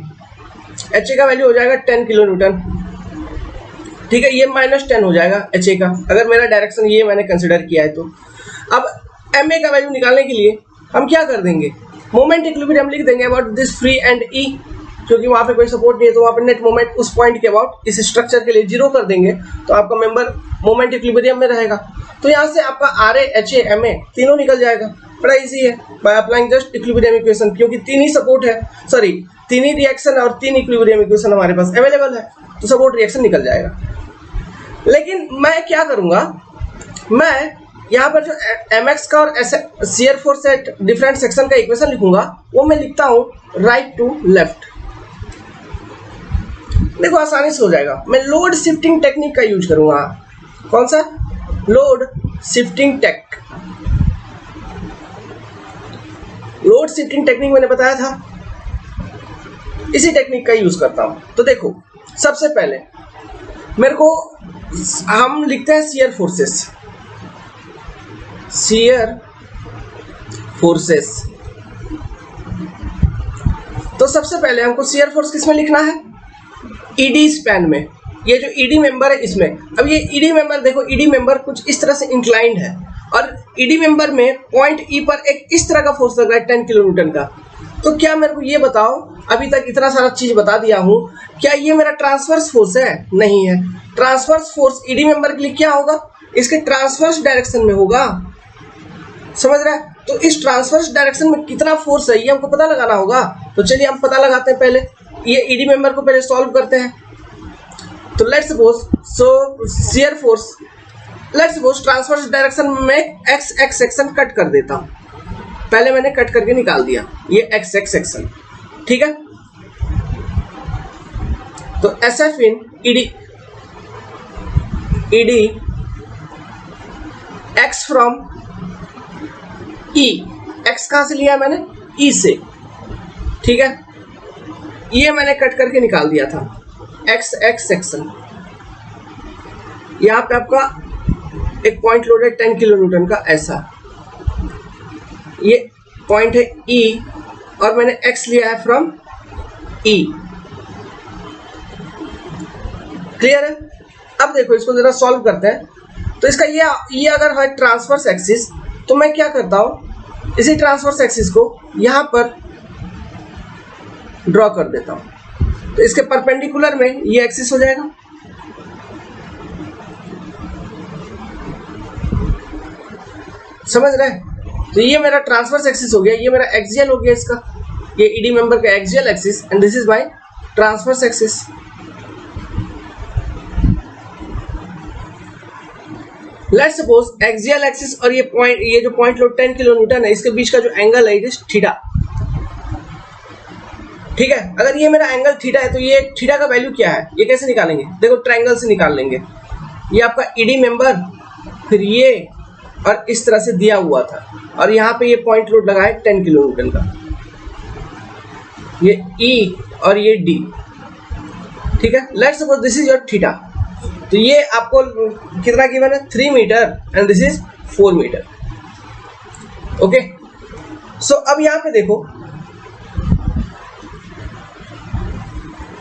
HA का वैल्यू हो जाएगा 10 किलो न्यूटन, ठीक है। ये -10 हो जाएगा HA का, अगर मेरा डायरेक्शन ये मैंने कंसिडर किया है तो। अब MA का वैल्यू निकालने के लिए हम क्या कर देंगे, मोमेंट इक्विलिब्रियम लिख देंगे about this free and E, क्योंकि वहां पे कोई सपोर्ट नहीं है तो वहां पे नेट मोमेंट उस पॉइंट के अबाउट इस स्ट्रक्चर के लिए 0 कर देंगे तो आपका मेंबर मोमेंट इक्विलिब्रियम में रहेगा। तो यहाँ से आपका RA HA MA तीनों निकल जाएगा, बड़ा इजी है by applying just equilibrium equation, क्योंकि 3 ही सपोर्ट है, सॉरी 3 ही रिएक्शन और 3 इक्विलिब्रियम इक्वेशन हमारे पास अवेलेबल है, तो सपोर्ट रिएक्शन निकल जाएगा। लेकिन मैं क्या करूंगा, मैं यहाँ पर जो MX का और shear force at different section का इक्वेशन लिखूंगा वो मैं लिखता हूँ राइट टू लेफ्ट। देखो आसानी से हो जाएगा। मैं लोड शिफ्टिंग टेक्निक का यूज करूंगा। कौन सा? Load shifting tech. Load shifting technique मैंने बताया था, इसी टेक्निक का यूज करता हूं। तो देखो सबसे पहले मेरे को हम लिखते हैं शियर फोर्सेस, शियर फोर्सेस। तो सबसे पहले हमको शियर फोर्स किसमें लिखना है, ईडी स्पैन में। ये जो ईडी मेंबर है इसमें, अब ये ईडी मेंबर देखो, ईडी मेंबर कुछ इस तरह से इंक्लाइंड है और ईडी मेंबर में पॉइंट ई पर एक इस तरह का फोर्स लग रहा है 10 किलो न्यूटन का। तो क्या मेरे को ये बताओ, अभी तक इतना सारा चीज बता दिया हूं, क्या ये मेरा ट्रांसवर्स फोर्स है? नहीं है। ट्रांसवर्स फोर्स ईडी मेंबर के लिए क्या होगा, इसके ट्रांसवर्स डायरेक्शन में होगा। समझ रहा है? तो इस ट्रांसवर्स डायरेक्शन में कितना फोर्स है ये हमको पता लगाना होगा। तो चलिए हम पता लगाते हैं। पहले ये ईडी मेंबर को पहले सॉल्व करते हैं। तो let's suppose, so shear force, let's suppose transverse direction में एक्स एक्स सेक्शन कट कर देता हूं। पहले मैंने कट करके निकाल दिया ये एक्स एक्स सेक्शन। ठीक है। तो SF in ED x from E, x कहां से लिया मैंने, ई से, ठीक है। ये मैंने कट करके निकाल दिया था, एक्स एक्स सेक्शन। यहां पे आपका एक पॉइंट लोड है 10 किलो न्यूटन का, ऐसा ये पॉइंट है ई, और मैंने एक्स लिया है फ्रॉम ई। क्लियर है। अब देखो इसको जरा सॉल्व करते हैं। तो इसका ये अगर है ट्रांसवर्स एक्सिस, तो मैं क्या करता हूं, इसी ट्रांसवर्स एक्सिस को यहां पर ड्रॉ कर देता हूं। तो इसके परपेंडिकुलर में ये एक्सिस हो जाएगा, समझ रहे हैं। तो ये मेरा ट्रांसवर्स एक्सिस हो गया, ये मेरा एक्सियल हो गया इसका, ये ईडी मेंबर का axial axis, and this is my transverse axis. Let's suppose axial axis और ये जो पॉइंट लोड 10 किलो न्यूटन है, इसके बीच का जो एंगल है इट इज थीटा, ठीक है। अगर ये मेरा एंगल थीटा है, तो ये थीटा का वैल्यू क्या है, ये कैसे निकालेंगे, देखो ट्रायंगल से निकाल लेंगे। ये आपका ईडी मेंबर, फिर ये, और इस तरह से दिया हुआ था, और यहाँ पे ये पॉइंट लोड लगा है 10 किलो न्यूटन का, ये ई और ये डी, ठीक है। Let's suppose this is your theta. तो ये आपको कितना गिवन है, 3 metre, and this is 4 metre, okay. So अब यहाँ पे देखो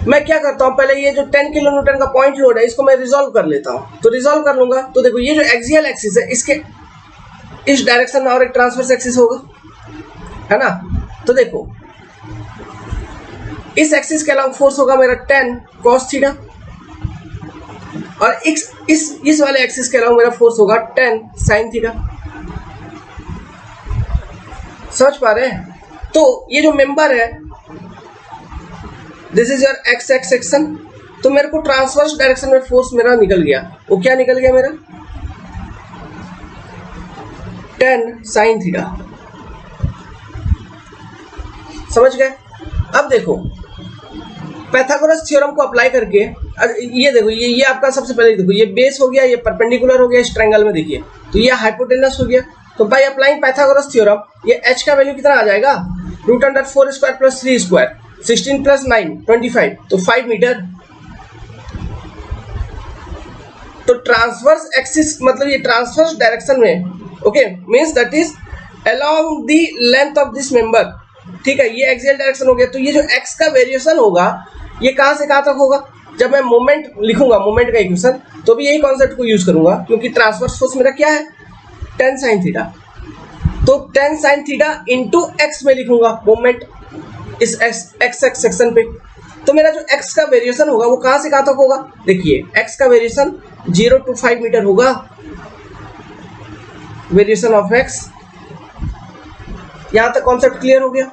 मैं क्या करता हूं, पहले ये जो 10 किलो न्यूटन का पॉइंट लोड है इसको मैं रिजॉल्व कर लेता हूं। तो रिजॉल्व कर लूंगा, तो देखो ये जो एक्सियल एक्सिस है, इसके इस डायरेक्शन में और एक ट्रांसवर्स एक्सिस होगा, है ना। तो देखो इस एक्सिस के अलावा फोर्स होगा मेरा 10 cos थीटा, और इस वाले एक्सिस के अलावा मेरा फोर्स होगा 10 sin थीटा। समझ पा रहे हैं। तो ये जो मेंबर है, this is your x X section. तो मेरे को ट्रांसवर्स डायरेक्शन में फोर्स मेरा निकल गया, वो क्या निकल गया मेरा, 10 sin थीटा। समझ गए। अब देखो पाइथागोरस थ्योरम को अप्लाई करके, ये देखो ये आपका सबसे पहले देखो ये बेस हो गया, ये परपेंडिकुलर हो गया इस ट्रायंगल में, देखिए तो ये हाइपोटेनस हो गया। तो बाय अप्लाइंग पाइथागोरस थ्योरम ये h का वैल्यू कितना आ जाएगा, √4 स्क्वायर प्लस 3 स्क्वायर, 16 प्लस 9 25, तो 5 मीटर। तो ट्रांसवर्स एक्सिस मतलब ये ट्रांसवर्स डायरेक्शन में, okay, means that is along the length of this member, ठीक है। ये एक्सियल डायरेक्शन हो गया। तो ये जो x का वेरिएशन होगा ये कहां से कहां तक होगा, जब मैं मोमेंट लिखूंगा, मोमेंट का इक्वेशन, तो भी यही कॉन्सेप्ट को यूज करूंगा, क्योंकि ट्रांसवर्स फोर्स मेरा क्या है 10 sin थीटा। तो 10 sin थीटा इंटू x में लिखूंगा मोमेंट इस x सेक्शन पे। तो मेरा जो x का वेरिएशन होगा वो कहां से कहां तक होगा, देखिए x का वेरिएशन 0 to 5 मीटर होगा, वेरिएशन ऑफ x। यहां तक कॉन्सेप्ट क्लियर हो गया,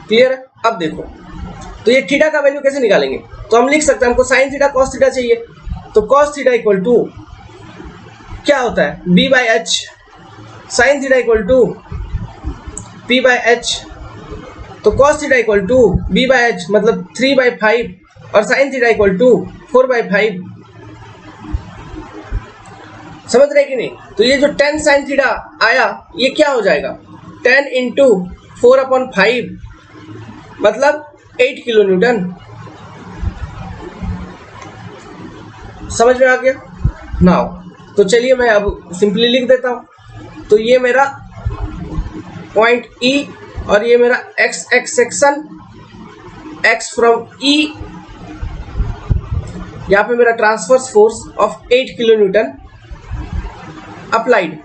क्लियर है। अब देखो तो ये थीटा का वैल्यू कैसे निकालेंगे, तो हम लिख सकते हैं हमको sin थीटा cos थीटा चाहिए। तो cos थीटा इक्वल टू क्या होता है, b by H, sin theta equal to p by H. तो cos theta equal to b by H मतलब 3/5, और sin थीटा इक्वल टू 4/5। समझ रहे कि नहीं। तो ये जो 10 sin थीटा आया ये क्या हो जाएगा, 10 इंटू 4/5 मतलब 8 किलो न्यूटन। समझ में आ गया नाउ। तो चलिए मैं अब सिंपली लिख देता हूं। तो ये मेरा पॉइंट E और ये मेरा x X section, x from E, यहां पे मेरा transverse force of 8 kilo Newton applied,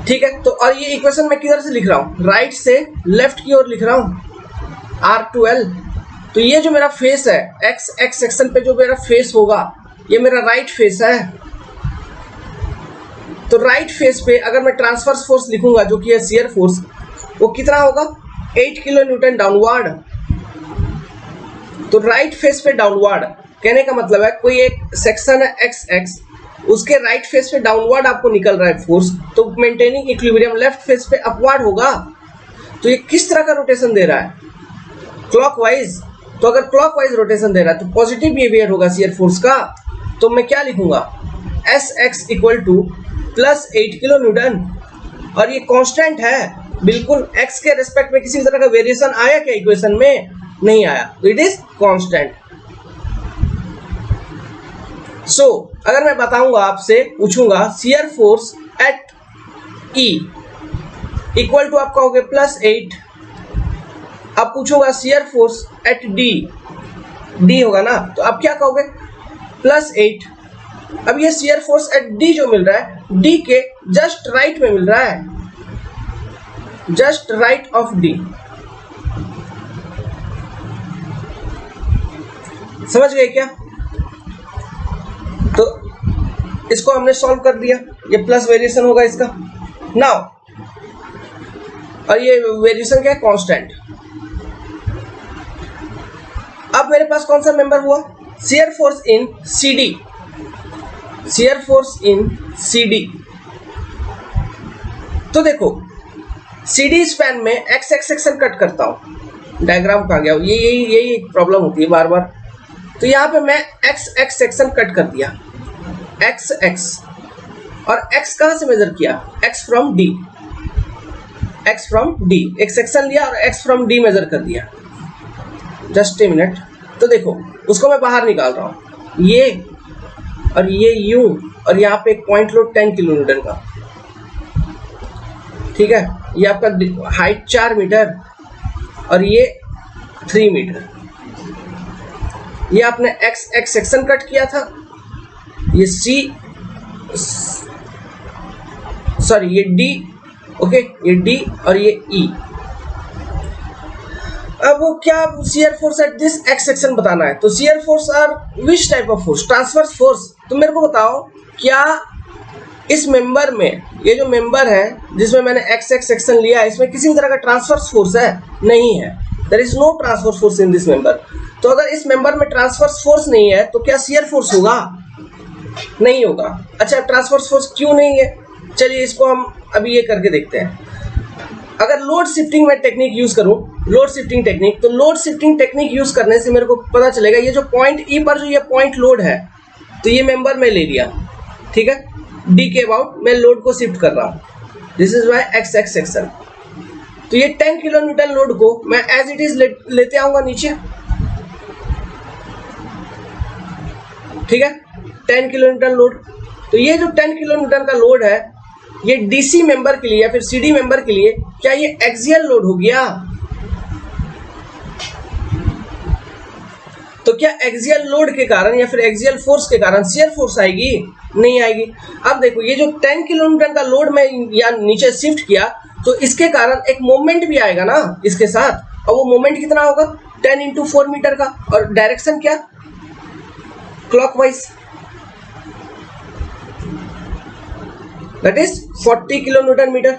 ठीक है। तो और ये इक्वेशन मैं किधर से लिख रहा हूं, राइट से लेफ्ट की ओर लिख रहा हूं, R2L। तो ये जो मेरा फेस है एक्स एक्स सेक्शन पे जो मेरा फेस होगा ये मेरा राइट फेस है। तो राइट फेस पे अगर मैं ट्रांसवर्स फोर्स लिखूंगा जो कि है शियर फोर्स, वो कितना होगा 8 किलो न्यूटन डाउनवर्ड। तो राइट फेस पे डाउनवर्ड कहने का मतलब है कोई एक सेक्शन है एक्स एक्स, उसके राइट फेस पे डाउनवर्ड आपको निकल रहा है फोर्स, तो मेंटेनिंग इक्विलिब्रियम लेफ्ट फेस पे अपवर्ड होगा। तो ये किस तरह का रोटेशन दे रहा है, क्लॉकवाइज, तो अगर क्लॉकवाइज रोटेशन दे रहा है तो पॉजिटिव बिहेवियर होगा शियर फोर्स का, तो मैं क्या लिखूंगा Sx equal to +8 kilo newton, और ये कांस्टेंट है बिल्कुल, x के रिस्पेक्ट में किसी तरह का वेरिएशन आया क्या इक्वेशन में? नहीं आया, तो इट इज कांस्टेंट। सो अगर मैं बताऊंगा आपसे, पूछूंगा shear force at E equal to आप कहोगे +8, अब पूछूंगा शियर फोर्स एट D होगा ना, तो आप क्या कहोगे +8। अब ये शियर फोर्स एट D जो मिल रहा है D के जस्ट राइट में मिल रहा है, जस्ट राइट ऑफ D, समझ गए क्या? तो इसको हमने सॉल्व कर दिया, ये प्लस वेरिएशन होगा इसका नाउ, और ये वेरिएशन क्या है? कांस्टेंट। अब मेरे पास कौन सा मेंबर हुआ? Shear force in CD, shear force in CD। तो देखो CD स्पैन में x सेक्शन कट करता हूं, डायग्राम कहाँ गया? यही एक प्रॉब्लम होती है बार बार। तो यहाँ पे मैं x सेक्शन कट कर दिया, x, और x कहाँ से मेजर किया? x फ्रॉम D, एक सेक्शन लिया और x फ्रॉम D मेजर कर दिया। जस्ट ए मिनट, तो देखो उसको मैं बाहर निकाल रहा हूँ, ये और ये यूं, और यहाँ पे एक पॉइंट लोड 10 किलो न्यूटन का, ठीक है, ये आपका हाइट 4 मीटर और ये 3 मीटर। ये आपने x सेक्शन कट किया था, ये ये D, ओके, ये D और ये E। अब वो क्या shear force at this x section बताना है, तो shear force are which type of force? Transverse force. तो मेरे को बताओ क्या इस मेंबर में, ये जो मेंबर है जिसमें मैंने x सेक्शन लिया है, इसमें किसी तरह का ट्रांसवर्स फोर्स है? नहीं है, there is no transverse force in this member. तो अगर इस मेंबर में ट्रांसवर्स फोर्स नहीं है तो क्या शियर फोर्स होगा? नहीं होगा। अच्छा, ट्रांसवर्स फोर्स क्यों नहीं है? चलिए इसको हम अभी ये करके देखते हैं। अगर लोड शिफ्टिंग में टेक्निक यूज करूं, लोड शिफ्टिंग टेक्निक, तो लोड शिफ्टिंग टेक्निक यूज करने से मेरे को पता चलेगा ये जो पॉइंट E पर जो ये पॉइंट लोड है, तो ये मेंबर में ले लिया, ठीक है, D के अबाउट मैं लोड को शिफ्ट कर रहा हूं, this is my x section. तो ये 10 किलो न्यूटन लोड को मैं एज इट इज लेते आऊंगा नीचे, ठीक है, 10 किलो न्यूटन लोड। तो ये जो 10 किलो न्यूटन का लोड है, ये DC मेंबर के लिए या फिर CD मेंबर के लिए क्या ये एक्सियल लोड हो गया? तो क्या एक्सियल लोड के कारण या फिर एक्सियल फोर्स के कारण शियर फोर्स आएगी? नहीं आएगी। अब देखो ये जो 10 किलो न्यूटन का लोड मैं या नीचे शिफ्ट किया, तो इसके कारण एक मोमेंट भी आएगा ना इसके साथ, और वो मोमेंट कितना होगा? 10 × 4 मीटर का, और डायरेक्शन क्या? Clockwise, that is 40 kilo newton metre.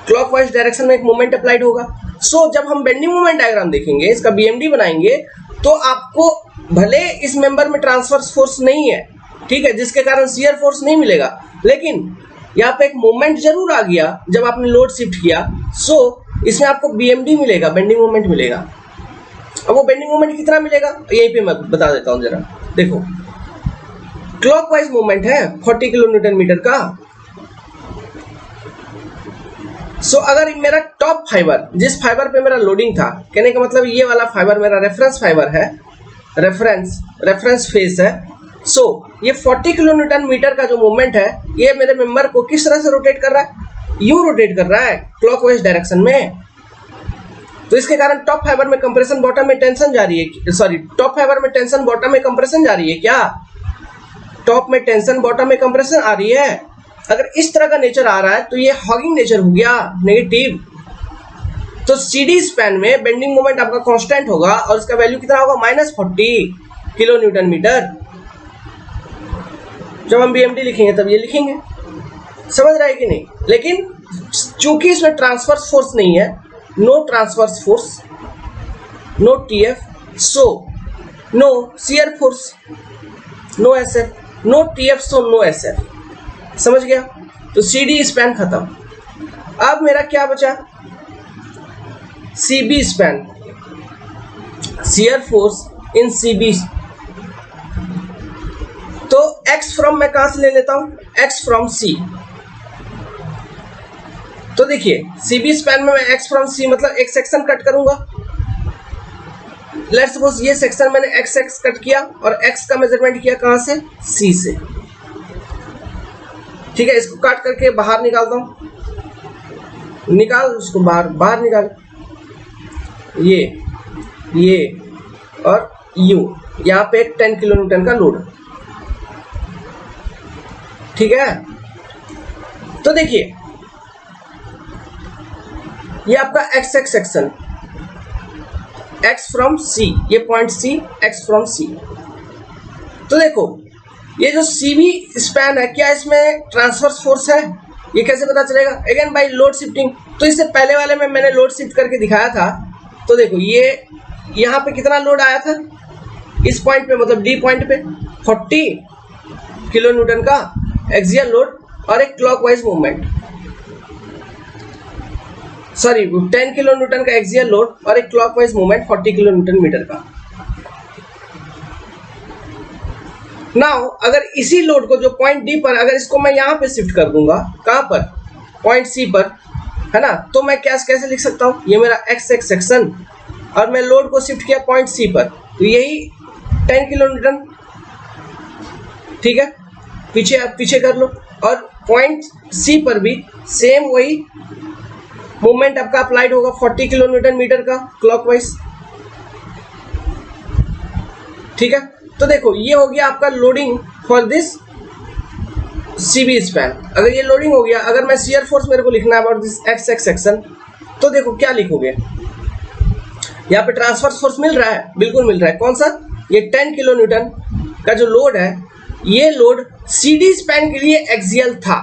Clockwise direction में एक मोमेंट अप्लाइड होगा। सो जब हम बेंडिंग मोमेंट डायग्राम देखेंगे, इसका BMD बनाएंगे, तो आपको भले इस मेंबर में ट्रांसवर्स फोर्स नहीं है, ठीक है, जिसके कारण शियर फोर्स नहीं मिलेगा, लेकिन यहाँ पे एक मोमेंट जरूर आ गया जब आपने लोड शिफ्ट किया। सो इसमें आपको BMD मिलेगा, बेंडिंग मोमेंट मिलेगा। अब वो बेंडिंग मोमेंट कितना मिलेगा यहीं पे मैं बता देता हूँ जरा। देखो क्लॉकवाइज मोमेंट है 40 किलो न्यूटन मीटर का। सो अगर मेरा टॉप फाइबर, जिस फाइबर पे मेरा लोडिंग था, कहने का मतलब ये वाला फाइबर मेरा रेफरेंस फाइबर है, रेफरेंस फेस है। सो ये 40 किलो न्यूटन मीटर का जो मोमेंट है, ये मेरे मेंबर को किस तरह से रोटेट कर रहा है? यूं रोटेट कर रहा है, क्लॉकवाइज डायरेक्शन में। तो इसके कारण टॉप फाइबर में कंप्रेशन, बॉटम में टेंशन जारी है, सॉरी, टॉप फाइबर में टेंशन, बॉटम में कंप्रेशन जारी है क्या? टॉप में टेंशन, बॉटम में कंप्रेशन आ रही है। अगर इस तरह का नेचर आ रहा है तो ये हॉगिंग नेचर हो गया, नेगेटिव। तो CD स्पैन में बेंडिंग मोमेंट आपका कांस्टेंट होगा और इसका वैल्यू कितना होगा? -40 किलो न्यूटन मीटर। जब हम BMD लिखेंगे तब ये लिखेंगे, समझ रहा है कि नहीं? लेकिन चूंकि इसमें ट्रांसवर्स फोर्स नहीं है, no transverse force, no TF, so no shear force, no SF, no TF, so no SF। समझ गया? तो CD स्पैन खत्म। अब मेरा क्या बचा? CB span, shear force in CB। तो X फ्रॉम मैं कहां से ले लेता हूं, X फ्रॉम C। तो देखिए CB स्पैन में मैं X फ्रॉम C मतलब एक सेक्शन कट करूंगा। लेट्स सपोज ये सेक्शन मैंने XX कट किया और X का मेजरमेंट किया कहां से, C से। ठीक है, इसको काट करके बाहर निकालता हूं, निकाल उसको बाहर, बाहर निकाल, ये और यू, यहाँ पे एक 10 किलो न्यूटन का लोड। ठीक है, तो देखिए ये आपका XX section, X from C, ये point C, X from C। तो देखो ये जो CB स्पैन है, क्या इसमें ट्रांसवर्स फोर्स है, ये कैसे पता चलेगा, अगेन बाय लोड शिफ्टिंग। तो इससे पहले वाले में मैंने लोड शिफ्ट करके दिखाया था। तो देखो ये यहाँ पे कितना लोड आया था, इस पॉइंट पे मतलब D पॉइंट पे 40 किलो न्यूटन का एक्सियल लोड और एक clockwise movement, sorry 10 kilo newton का एक्सियल लोड और एक clockwise movement 40 kilo newton metre का। नाउ अगर इसी लोड को जो पॉइंट डी पर, अगर इसको मैं यहाँ पे शिफ्ट कर दूंगा, कहाँ पर, पॉइंट सी पर, है ना, तो मैं कैसे लिख सकता हूँ, ये मेरा XX सेक्शन और मैं लोड को शिफ्ट किया पॉइंट सी पर, तो यही 10 किलो न्यूटन। ठीक है, पीछे कर लो, और पॉइंट सी पर भी सेम वही मूवमेंट आपका अप्लाइड होगा 40 किलो न्यूटन मीटर का क्लॉकवाइज। ठीक है, तो देखो ये हो गया आपका loading for this CB span. अगर ये लोडिंग हो गया, अगर मैं शियर फोर्स मेरे को लिखना है अबाउट दिस XX सेक्शन, तो देखो क्या लिखोगे, यहाँ पे ट्रांसवर्स फोर्स मिल रहा है, बिल्कुल मिल रहा है। कौन सा, ये 10 किलो न्यूटन का जो लोड है, ये लोड CD स्पैन के लिए एक्सियल था,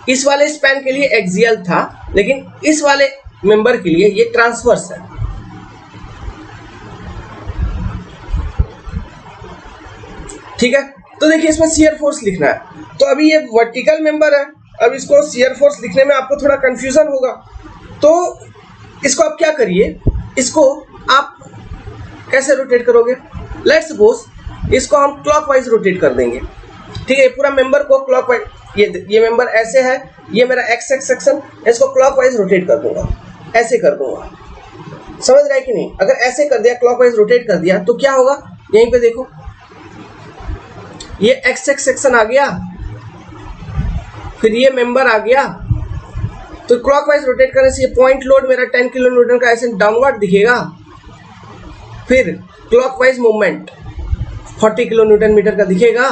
इस वाले स्पैन के लिए एक्सियल था, लेकिन इस वाले मेंबर के लिए ये ट्रांसवर्स है। ठीक है, तो देखिए इसमें शियर फोर्स लिखना है। तो अभी ये वर्टिकल मेंबर है, अब इसको शियर फोर्स लिखने में आपको थोड़ा कंफ्यूजन होगा, तो इसको आप क्या करिए, इसको आप कैसे रोटेट करोगे, लेट्स सपोज इसको हम क्लॉकवाइज रोटेट कर देंगे। ठीक है, पूरा मेंबर को क्लॉकवाइज, ये मेंबर ऐसे है, ये मेरा XX सेक्शन, इसको क्लॉकवाइज रोटेट कर दूंगा, ऐसे कर दूंगा, समझ रहे हैं कि नहीं। अगर ऐसे कर दिया, क्लॉकवाइज रोटेट कर दिया, तो क्या होगा, यहीं पे देखो ये XX सेक्शन आ गया, फिर ये मेंबर आ गया, तो क्लॉकवाइज रोटेट करने से ये पॉइंट लोड मेरा 10 किलो न्यूटन का ऐसे डाउनवर्ड दिखेगा, फिर clockwise movement 40 kilo newton metre का दिखेगा,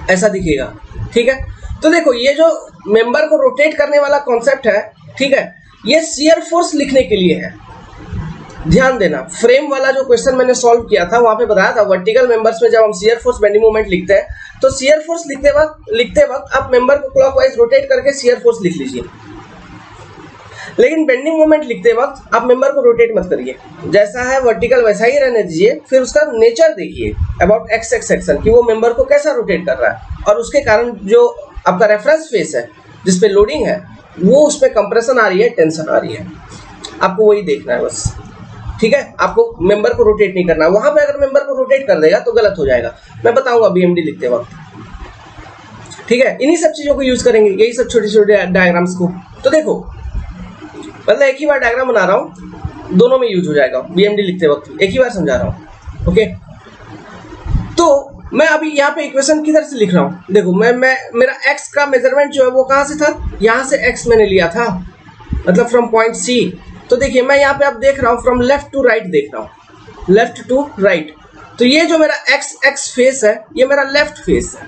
ऐसा दिखेगा। ठीक है, तो देखो ये जो मेंबर को रोटेट करने वाला कॉन्सेप्ट है, ठीक है, ये शियर फोर्स लिखने के लिए है। ध्यान देना, फ्रेम वाला जो क्वेश्चन मैंने सॉल्व किया था, वहां पे बताया था वर्टिकल मेंबर्स में जब हम शियर फोर्स बेंडिंग मोमेंट लिखते हैं, तो शियर फोर्स लिखते वक्त आप मेंबर को क्लॉकवाइज रोटेट करके शियर फोर्स लिख लीजिए, लेकिन बेंडिंग मोमेंट लिखते वक्त आप मेंबर को रोटेट मत करिए, जैसा है वर्टिकल वैसा ही रहने दीजिए। फिर उसका नेचर देखिए अबाउट XX सेक्शन कि वो मेंबर को कैसा रोटेट कर रहा है, और उसके कारण जो आपका रेफरेंस फेस है जिसपे लोडिंग है, वो उसमें कंप्रेशन आ रही है, टेंशन आ रही है, आपको वही देखना है बस। ठीक है, आपको मेंबर को रोटेट नहीं करना। वहां पे अगर मेंबर को रोटेट कर देगा तो गलत हो जाएगा, मैं बताऊंगा BMD लिखते वक्त। ठीक है, इन्हीं सब चीजों को यूज करेंगे, यही सब छोटे छोटे डायग्राम्स को। तो देखो मतलब एक ही बार डायग्राम बना रहा हूं, दोनों में यूज हो जाएगा BMD लिखते वक्त, एक ही बार समझा रहा हूं। ओके, तो मैं अभी यहाँ पे इक्वेशन किधर से लिख रहा हूँ, देखो मैं मेरा x का मेजरमेंट जो है वो कहाँ से था, यहाँ से x मैंने लिया था, मतलब फ्रॉम पॉइंट C। तो देखिए मैं यहाँ पे अब देख रहा हूँ फ्रॉम लेफ्ट टू राइट देख रहा हूँ, लेफ्ट टू राइट। तो ये जो मेरा XX फेस है, ये मेरा लेफ्ट फेस है,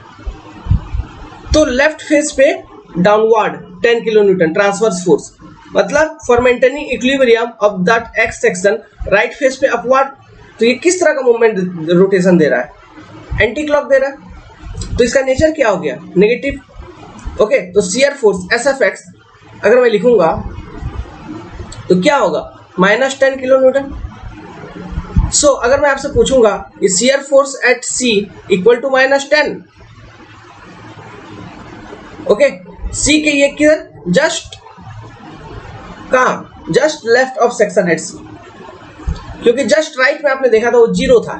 तो लेफ्ट फेस पे downward 10 kilo Newton transverse force, मतलब for maintaining equilibrium of that X section, right face पे अपवर्ड। तो ये किस तरह का मूवमेंट रोटेशन दे रहा है, एंटी क्लॉक दे रहा है, तो इसका नेचर क्या हो गया, नेगेटिव। ओके, तो शियर फोर्स SFX अगर मैं लिखूंगा तो क्या होगा, -10 किलो न्यूटन। सो अगर मैं आपसे पूछूंगा ये shear force at C equal to -10, okay, C के ये किधर जस्ट कहाँ, just left of section head C, क्योंकि जस्ट राइट में आपने देखा था वो 0 था,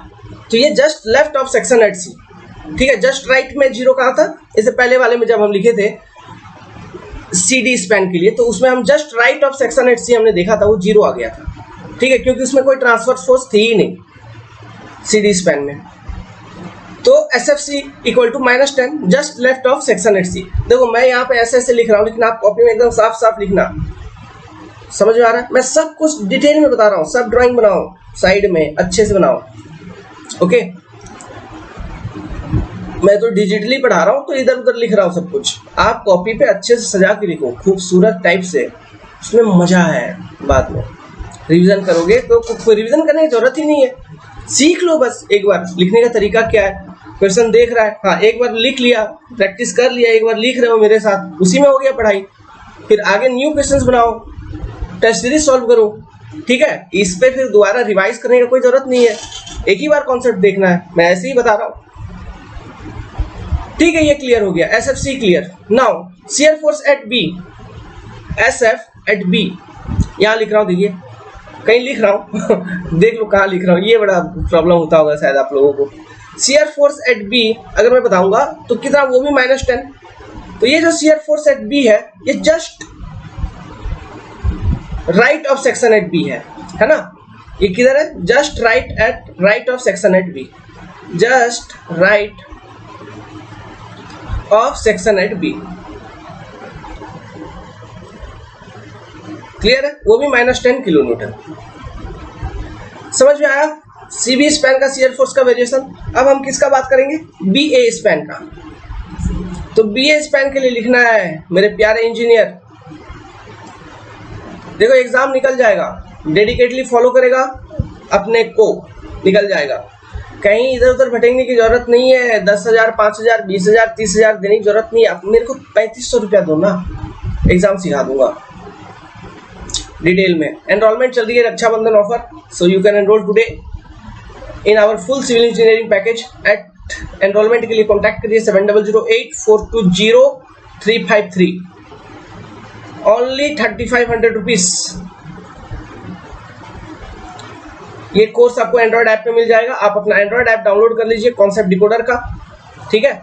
तो ये just left of section head C. ठीक है, जस्ट राइट में 0 कहाँ था, इससे पहले वाले में जब हम लिखे थे CD स्पैन के लिए, तो उसमें हम just right of section head C हमने देखा था, वो 0 आ गया था। ठीक है, क्योंकि उसमें कोई ट्रांसफर फोर्स थी ही नहीं CD स्पैन में। तो SFC equal to -10 just left of section head C. देखो मैं यहाँ पे ऐसे लिख रहा हूँ, लेकिन आप कॉपी में एकदम साफ साफ लिखना। समझ में आ रहा है? मैं सब कुछ डिटेल में बता रहा हूँ, सब ड्राइंग बनाओ साइड में, अच्छे से बनाओ। ओके, मैं तो डिजिटली पढ़ा रहा हूँ, तो इधर उधर लिख रहा हूँ सब कुछ। आप कॉपी पे अच्छे से सजा के लिखो, खूबसूरत टाइप से, उसमें मजा है। बाद में रिवीजन करोगे तो रिवीजन करने की जरूरत ही नहीं है, सीख लो बस एक बार लिखने का तरीका क्या है। क्वेश्चन देख रहा है, हाँ एक बार लिख लिया, प्रैक्टिस कर लिया, एक बार लिख रहे हो मेरे साथ, उसी में हो गया पढ़ाई। फिर आगे न्यू क्वेश्चंस बनाओ, टेस्ट सीरीज सॉल्व करो। ठीक है, इस पे फिर दोबारा रिवाइज करने की कोई जरूरत नहीं है, एक ही बार कॉन्सेप्ट देखना है, मैं ऐसे ही बता रहा हूँ। ठीक है, ये क्लियर हो गया, SFC clear. Now shear force at B, SF at B, यहाँ लिख रहा हूँ, देखिए कहीं लिख रहा हूँ देख लो कहाँ लिख रहा हूँ, ये बड़ा प्रॉब्लम होता होगा शायद आप लोगों को। शियर फोर्स एट बी अगर मैं बताऊंगा तो कितना, वो भी -10। तो ये जो शियर फोर्स एट बी है, ये just right of section at B है ना। ये किधर है, just right of section at B, just right of section at B. Clear है, वो भी -10 किलो न्यूटन। समझ में आया CB स्पैन का शियर फोर्स का वेरिएशन। अब हम किसका बात करेंगे, BA स्पैन का। तो BA स्पैन के लिए लिखना है मेरे प्यारे इंजीनियर, देखो एग्जाम निकल जाएगा, डेडिकेटली फॉलो करेगा अपने को, निकल जाएगा, कहीं इधर उधर भटकने की जरूरत नहीं है। 10,000 5,000 20,000 30,000 देने की जरूरत नहीं है, आप मेरे को 3500 रुपया दो ना, एग्जाम सिखा दूंगा डिटेल में। एनरोलमेंट चल रही है Rakshabandhan offer, so you can enrol today in our full civil engineering package. At enrolment के लिए कॉन्टैक्ट करिए 7008420353, ओनली 3500 रुपीज। ये कोर्स आपको एंड्रॉइड ऐप पे मिल जाएगा, आप अपना एंड्रॉइड ऐप डाउनलोड कर लीजिए कॉन्सेप्ट डिकोडर का। ठीक है,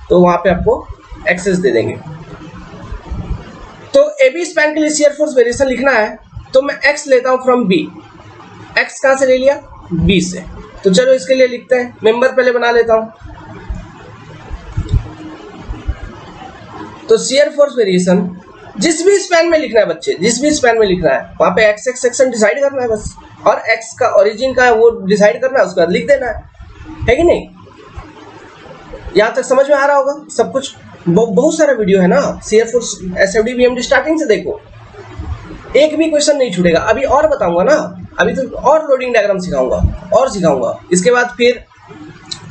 तो वहां पे आपको एक्सेस दे देंगे। तो AB स्पैन के लिए शियर फोर्स वेरिएशन लिखना है, तो मैं X लेता हूं फ्रॉम B। X कहां से ले लिया, B से। तो चलो इसके लिए लिखते हैं, मेंबर पहले बना लेता हूं। तो शियर फोर्स वेरिएशन जिस भी स्पैन में लिखना है बच्चे, जिस भी स्पैन में लिखना है, वहां पे X सेक्शन डिसाइड करना है बस, और X का ओरिजिन का है वो डिसाइड करना है, उसके बाद लिख देना है कि नहीं। यहां तक समझ में आ रहा होगा सब कुछ। बहुत सारा वीडियो है ना shear force SFD BMD, starting से देखो, एक भी क्वेश्चन नहीं छूटेगा। अभी और बताऊंगा ना, अभी तो और लोडिंग डायग्राम सिखाऊंगा और सिखाऊंगा, इसके बाद फिर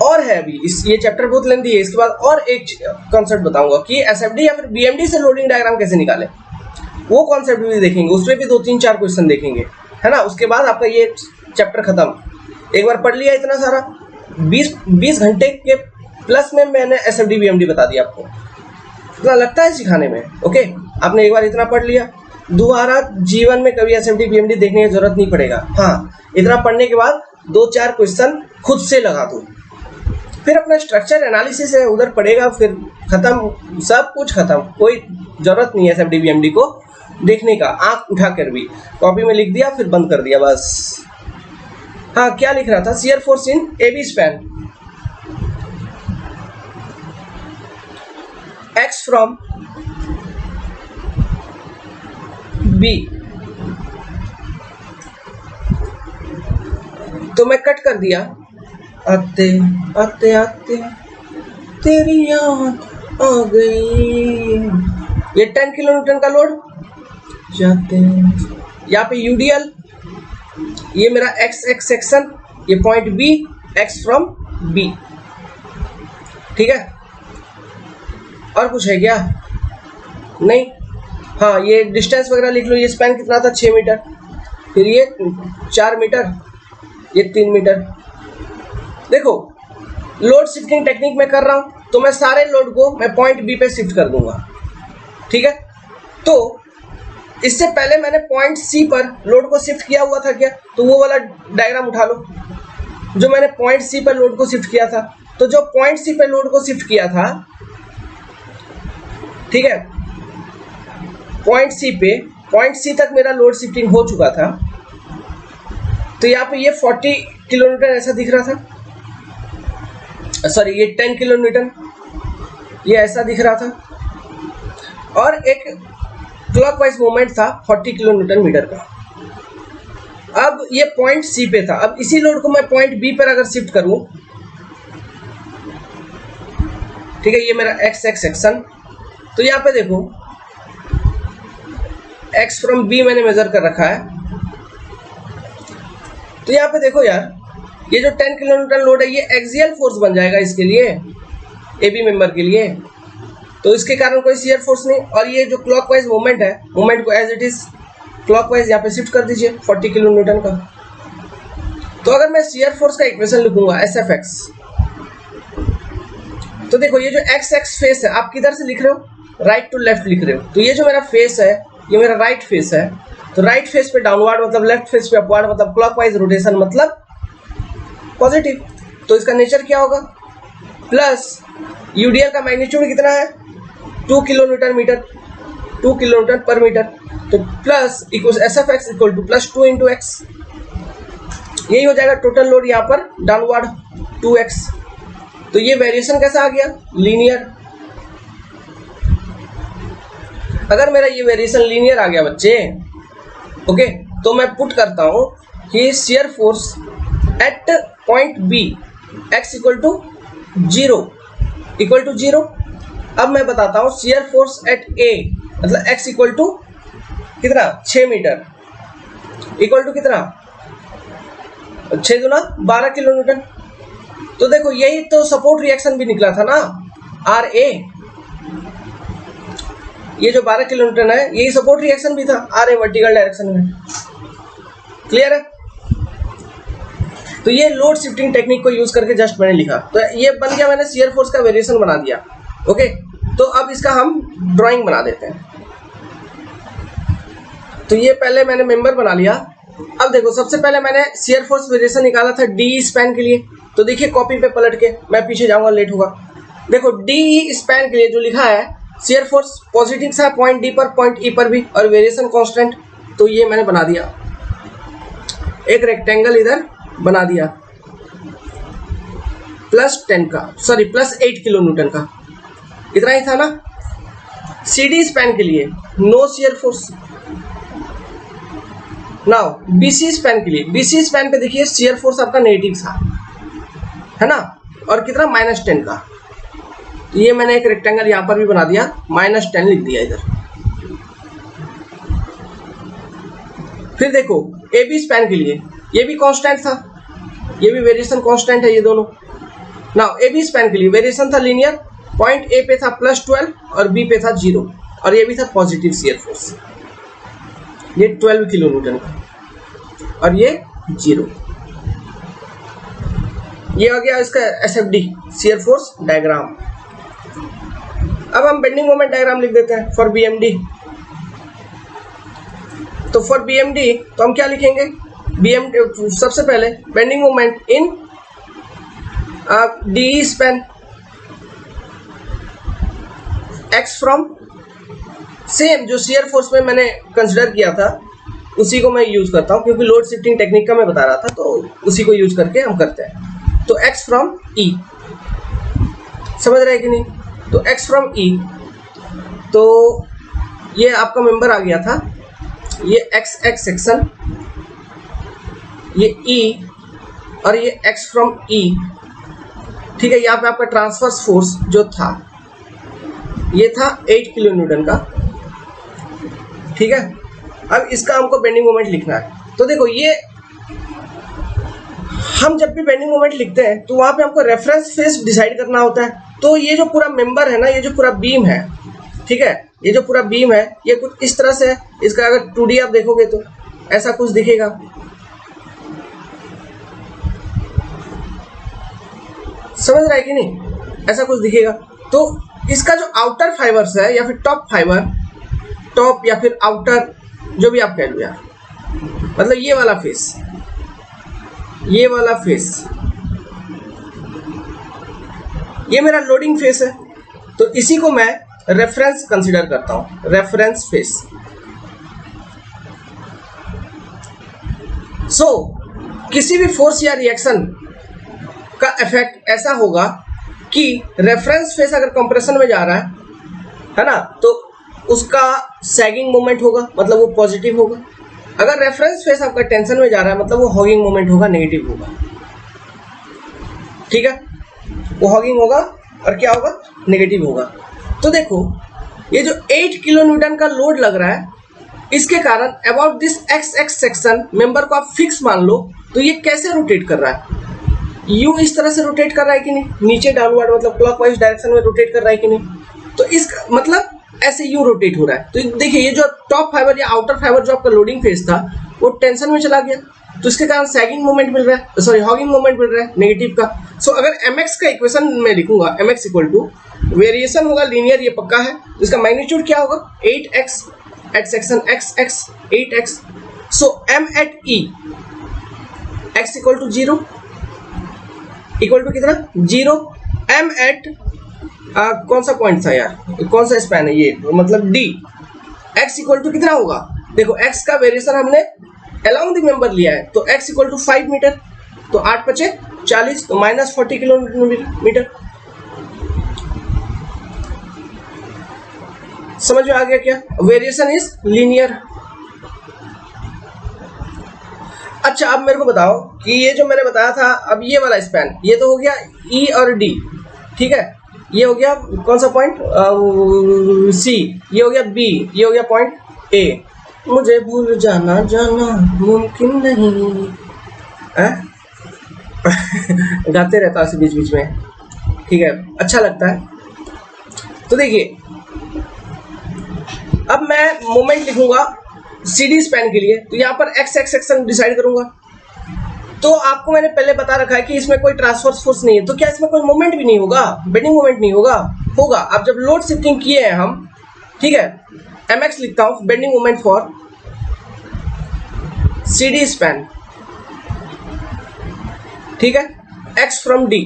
और है, अभी ये चैप्टर बहुत लेंथी है, इसके बाद और एक कॉन्सेप्ट बताऊंगा कि SFD या फिर BMD से लोडिंग डायग्राम कैसे निकाले, वो कॉन्सेप्ट भी देखेंगे, उसमें भी 2-3-4 क्वेश्चन देखेंगे, है ना। उसके बाद आपका ये चैप्टर खत्म। एक बार पढ़ लिया इतना सारा, 20 घंटे के प्लस में मैंने SFD BMD बता दिया आपको, इतना लगता है सिखाने में। ओके, आपने एक बार इतना पढ़ लिया, दोबारा जीवन में कभी SFD BMD देखने की जरूरत नहीं पड़ेगा। हाँ, इतना पढ़ने के बाद 2-4 क्वेश्चन खुद से लगा दो, फिर अपना स्ट्रक्चर एनालिसिस है उधर पड़ेगा, फिर खत्म, सब कुछ खत्म, कोई जरूरत नहीं है SFD BMD को देखने का। आंख उठा कर भी कॉपी में लिख दिया, फिर बंद कर दिया बस। हाँ, क्या लिख रहा था, shear force in AB span, X from B। तो मैं कट कर दिया, आते आते आते तेरी याद आ गई, ये 10 किलो न्यूटन का लोड जाते, यहाँ पे UDL, ये मेरा X सेक्शन, ये point B, X from B। ठीक है, और कुछ है क्या, नहीं। हाँ, ये डिस्टेंस वगैरह लिख लो, ये स्पैन कितना था, 6 मीटर, फिर ये 4 मीटर, ये 3 मीटर। देखो, लोड शिफ्टिंग टेक्निक में कर रहा हूं, तो मैं सारे लोड को मैं पॉइंट B पे शिफ्ट कर दूंगा। ठीक है, तो इससे पहले मैंने पॉइंट सी पर लोड को शिफ्ट किया हुआ था क्या, तो वो वाला डायग्राम उठा लो जो मैंने पॉइंट सी पर लोड को शिफ्ट किया था। तो जो पॉइंट सी पर लोड को शिफ्ट किया था, ठीक है, पॉइंट सी तक मेरा लोड शिफ्टिंग हो चुका था। तो यहाँ पे ये 40 किलोमीटर ऐसा दिख रहा था, सॉरी ये 10 किलोमीटर ये ऐसा दिख रहा था, और एक क्लॉकवाइज मूवमेंट था 40 किलोमीटर मीटर का। अब ये पॉइंट सी पे था। अब इसी लोड को मैं पॉइंट बी पर अगर शिफ्ट करूं, ठीक है, ये मेरा एक्स एक्स सेक्शन। तो यहाँ पे देखो एक्स फ्रॉम बी मैंने मेजर कर रखा है। तो यहाँ पे देखो यार, ये जो 10 किलोमीटर लोड है ये एक्सियल फोर्स बन जाएगा इसके लिए, ए बी मेंबर के लिए। तो इसके कारण कोई शियर फोर्स नहीं। और ये जो क्लॉकवाइज मूवमेंट है, मूवमेंट को एज इट इज क्लॉकवाइज यहाँ पे शिफ्ट कर दीजिए 40 किलोमीटर का। तो अगर मैं शियर फोर्स का इक्वेशन लिखूंगा एस एफ एक्स, तो देखो ये जो एक्स एक्स फेस है आप किधर से लिख रहे हो, राइट टू लेफ्ट लिख रहे हो। तो ये जो मेरा फेस है ये मेरा राइट फेस है। तो राइट फेस पे डाउनवर्ड मतलब लेफ्ट फेस पे अपवर्ड मतलब क्लॉकवाइज रोटेशन मतलब पॉजिटिव। तो इसका नेचर क्या होगा, प्लस यूडीएल का मैग्नीट्यूड कितना है 2 किलोमीटर मीटर, 2 किलोमीटर पर मीटर। तो plus equal S F x equal to plus 2 into x, यही हो जाएगा टोटल लोड यहाँ पर डाउनवर्ड 2x। तो ये वेरिएशन कैसा आ गया, लीनियर। अगर मेरा ये वेरिएशन लीनियर आ गया बच्चे, ओके, तो मैं पुट करता हूं कि shear force at point B x equal to 0 अब मैं बताता हूं शियर फोर्स एट a मतलब x इक्वल टू कितना 6 मीटर इक्वल टू कितना 6 गुना 12 किलोमीटर। तो देखो यही तो सपोर्ट रिएक्शन भी निकला था ना, आर ए, ये जो 12 किलोमीटर है यही सपोर्ट रिएक्शन भी था आर ए वर्टिकल डायरेक्शन में। क्लियर है। तो ये लोड शिफ्टिंग टेक्निक को यूज करके जस्ट मैंने लिखा, तो ये बन गया, मैंने शियर फोर्स का वेरिएशन बना दिया। ओके, तो अब इसका हम ड्राइंग बना देते हैं। तो ये पहले मैंने मेंबर बना लिया। अब देखो सबसे पहले मैंने शियर फोर्स वेरिएशन निकाला था डी स्पैन के लिए। तो देखिए कॉपी पे पलट के, मैं पीछे जाऊंगा लेट होगा। देखो डी स्पैन के लिए जो लिखा है शियर फोर्स पॉजिटिव था पॉइंट डी पर पॉइंट ई पर भी, और वेरिएशन कांस्टेंट। तो ये मैंने बना दिया, एक रेक्टेंगल इधर बना दिया प्लस 10 का, सॉरी प्लस 8 किलोन्यूटन का, इतना ही था ना। सी डी स्पैन के लिए no shear force. Now BC span के लिए, बीसी स्पैन पे देखिए शियर फोर्स आपका नेगेटिव था, है ना, और कितना -10 का। तो ये मैंने एक रेक्टेंगल यहां पर भी बना दिया, -10 लिख दिया इधर। फिर देखो ए बी स्पैन के लिए ये भी कांस्टेंट था, ये भी वेरिएशन कांस्टेंट है ये दोनों। नाउ ए बी स्पैन के लिए वेरिएशन था लीनियर, पॉइंट ए पे था +12 और बी पे था 0, और ये भी था पॉजिटिव शियर फोर्स, ये 12 किलोन्यूटन का और ये 0। ये आ गया इसका एसएफडी शियर फोर्स डायग्राम। अब हम बेंडिंग मोमेंट डायग्राम लिख देते हैं फॉर बीएमडी। तो फॉर बीएमडी तो हम क्या लिखेंगे, बीएमडी सबसे पहले bending moment in D span x from, same जो शियर फोर्स में मैंने कंसिडर किया था उसी को मैं यूज करता हूं, क्योंकि लोड शिफ्टिंग टेक्निक का मैं बता रहा था, तो उसी को यूज करके हम करते हैं। तो x फ्रॉम E, समझ रहे कि नहीं। तो x फ्रॉम E, तो ये आपका मेंबर आ गया था, ये x x सेक्शन, ये E और ये x फ्रॉम E, ठीक है। यहाँ पे आपका ट्रांसवर्स फोर्स जो था ये था 8 किलोन्यूटन का, ठीक है। अब इसका हमको बेंडिंग मोमेंट लिखना है। तो देखो ये हम जब भी बेंडिंग मोमेंट लिखते हैं तो वहां पे हमको रेफरेंस फेस डिसाइड करना होता है। तो ये जो पूरा मेंबर है ना, ये जो पूरा बीम है, ठीक है, ये जो पूरा बीम है ये कुछ इस तरह से है। इसका अगर 2D आप देखोगे तो ऐसा कुछ दिखेगा, समझ रहा है कि नहीं, ऐसा कुछ दिखेगा। तो इसका जो आउटर फाइबर्स है या फिर टॉप फाइबर, टॉप या फिर आउटर जो भी आप कह लो यार, मतलब ये वाला फेस, ये वाला फेस, ये मेरा लोडिंग फेस है, तो इसी को मैं रेफरेंस कंसीडर करता हूं, रेफरेंस फेस। सो किसी भी फोर्स या रिएक्शन का इफेक्ट ऐसा होगा कि रेफरेंस फेस अगर कंप्रेशन में जा रहा है ना, तो उसका सैगिंग मोमेंट होगा, मतलब वो पॉजिटिव होगा। अगर रेफरेंस फेस आपका टेंशन में जा रहा है, मतलब वो हॉगिंग मोमेंट होगा, नेगेटिव होगा। ठीक है, वो हॉगिंग होगा और क्या होगा, नेगेटिव होगा। तो देखो ये जो 8 किलो न्यूटन का लोड लग रहा है, इसके कारण about this x X section member को आप फिक्स मान लो, तो ये कैसे रोटेट कर रहा है, यू इस तरह से रोटेट कर रहा है कि नहीं, नीचे डाउनवर्ड मतलब क्लॉकवाइज डायरेक्शन में रोटेट कर रहा है कि नहीं, तो इसका मतलब ऐसे यू रोटेट हो रहा है। तो देखिए ये जो टॉप फाइबर या आउटर फाइबर जो आपका लोडिंग फेस था वो टेंशन में चला गया, तो इसके कारण सैगिंग मोमेंट मिल रहा है, सॉरी हॉगिंग मोमेंट मिल रहा है नेगेटिव का। सो अगर mx का इक्वेशन में लिखूंगा, mx इक्वल टू वेरिएशन होगा लीनियर, ये पक्का है, इसका मैग्नीट्यूड क्या होगा 8x at section x 8x। So m at e x equal to 0 equal to कितना 0, m एट कौन सा पॉइंट था यार, कौन सा स्पैन है ये, मतलब d, x इक्वल टू कितना होगा, देखो x का वेरिएशन हमने अलोंग द मेंबर लिया है, तो x इक्वल टू 5 मीटर, तो 8 बचे 40, तो माइनस 40 किलोमीटर। समझ में आ गया क्या, वेरिएशन इज लीनियर। अच्छा अब मेरे को बताओ कि ये जो मैंने बताया था, अब ये वाला स्पैन, ये तो हो गया E और D, ठीक है, ये हो गया कौन सा पॉइंट C, ये हो गया B, ये हो गया पॉइंट A। मुझे भूल जाना मुमकिन नहीं गाते रहता हूँ बीच बीच में, ठीक है, अच्छा लगता है। तो देखिए अब मैं मोमेंट लिखूंगा CD स्पैन के लिए, तो यहाँ पर x एक्स सेक्शन डिसाइड करूंगा। तो आपको मैंने पहले बता रखा है कि इसमें कोई ट्रांसवर्स फोर्स नहीं है, तो क्या इसमें कोई मोमेंट भी नहीं होगा, बेंडिंग मोमेंट नहीं होगा, होगा। अब जब लोड शिफ्टिंग किए हैं हम, ठीक है, mx लिखता हूं bending moment for CD span, ठीक है, x फ्रॉम D,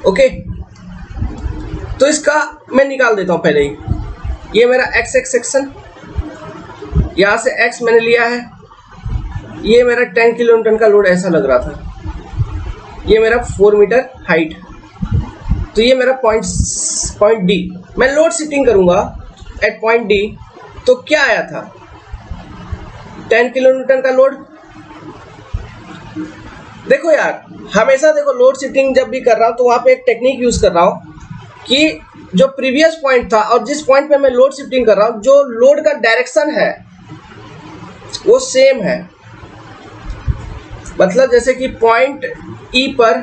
ओके। तो इसका मैं निकाल देता हूं पहले ही, ये मेरा x एक्स सेक्शन, यहां से x मैंने लिया है, ये मेरा 10 किलो न्यूटन का लोड ऐसा लग रहा था, ये मेरा 4 मीटर हाइट, तो ये मेरा पॉइंट डी, मैं लोड शिफ्टिंग करूंगा एट पॉइंट डी, तो क्या आया था 10 किलो न्यूटन का लोड। देखो यार हमेशा देखो लोड शिफ्टिंग जब भी कर रहा हूं तो वहां पे एक टेक्निक यूज कर रहा हूं कि जो प्रीवियस पॉइंट था और जिस पॉइंट पे मैं लोड शिफ्टिंग कर रहा हूं, जो लोड का डायरेक्शन है वो सेम है। मतलब जैसे कि पॉइंट ई पर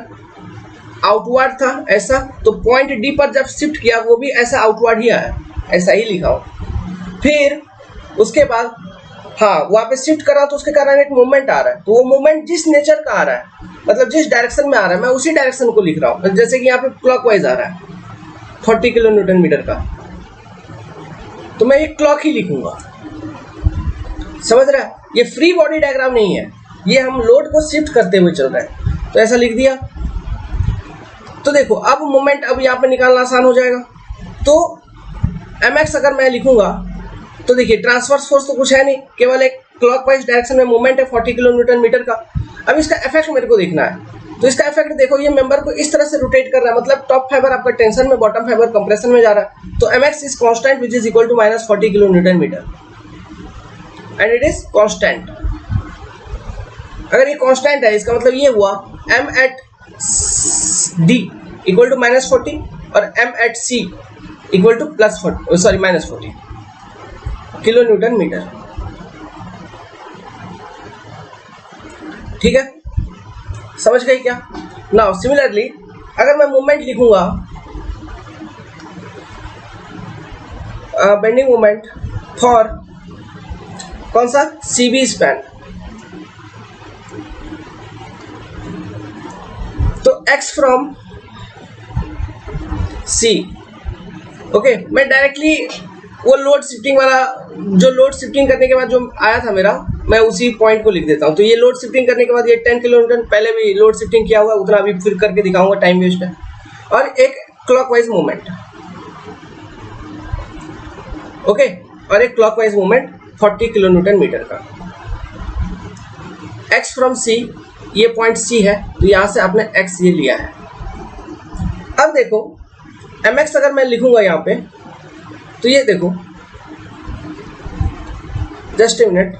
आउटवर्ड था ऐसा, तो पॉइंट डी पर जब शिफ्ट किया वो भी ऐसा आउटवर्ड ही आया, ऐसा ही लिखा हो। फिर उसके बाद हाँ वहाँ पे शिफ्ट करा तो उसके कारण एक मूवमेंट आ रहा है, तो वो मूवमेंट जिस नेचर का आ रहा है, मतलब जिस डायरेक्शन में आ रहा है, मैं उसी डायरेक्शन को लिख रहा हूँ। जैसे कि यहाँ पे क्लॉकवाइज आ रहा है 40 किलो न्यूटन मीटर का, तो मैं ये क्लॉक ही लिखूंगा, समझ रहा है। ये फ्री बॉडी डायग्राम नहीं है, ये हम लोड को शिफ्ट करते हुए चल रहे हैं, तो ऐसा लिख दिया। तो देखो अब मोमेंट अब यहाँ पे निकालना आसान हो जाएगा। तो mx अगर मैं लिखूंगा तो देखिए ट्रांसवर्स फोर्स तो कुछ है नहीं, केवल एक क्लॉकवाइज डायरेक्शन में मूवमेंट है 40 किलो न्यूटन मीटर का। अब इसका इफेक्ट मेरे को देखना है, तो इसका इफेक्ट देखो, ये मेंबर को इस तरह से रोटेट कर रहा है, मतलब टॉप फाइबर आपका टेंशन में, बॉटम फाइबर कंप्रेशन में जा रहा है। तो mx is constant which is equal to -40 kilo newton metre and it is constant. अगर ये कांस्टेंट है इसका मतलब ये हुआ m at d equal to -40 और m at c equal to +40 sorry -40 kilo newton metre, ठीक है, समझ गए क्या। नाउ सिमिलरली अगर मैं मूवमेंट लिखूंगा बेंडिंग मूवमेंट फॉर कौन सा CB स्पैन, तो x फ्रॉम C, ओके। मैं डायरेक्टली वो लोड शिफ्टिंग वाला, जो लोड शिफ्टिंग करने के बाद जो आया था मेरा, मैं उसी पॉइंट को लिख देता हूँ। तो ये लोड शिफ्टिंग करने के बाद ये 10 किलोन्यूटन पहले भी लोड शिफ्टिंग किया हुआ, उतना अभी फिर करके दिखाऊंगा, टाइम वेस्ट है। और एक क्लॉकवाइज मूवमेंट, ओके, और एक क्लॉकवाइज मूवमेंट 40 किलोन्यूटन मीटर का। x फ्रॉम c, ये पॉइंट c है, तो यहां से आपने x ये लिया है। अब देखो mx अगर मैं लिखूंगा यहाँ पे, तो ये देखो, जस्ट ए मिनट,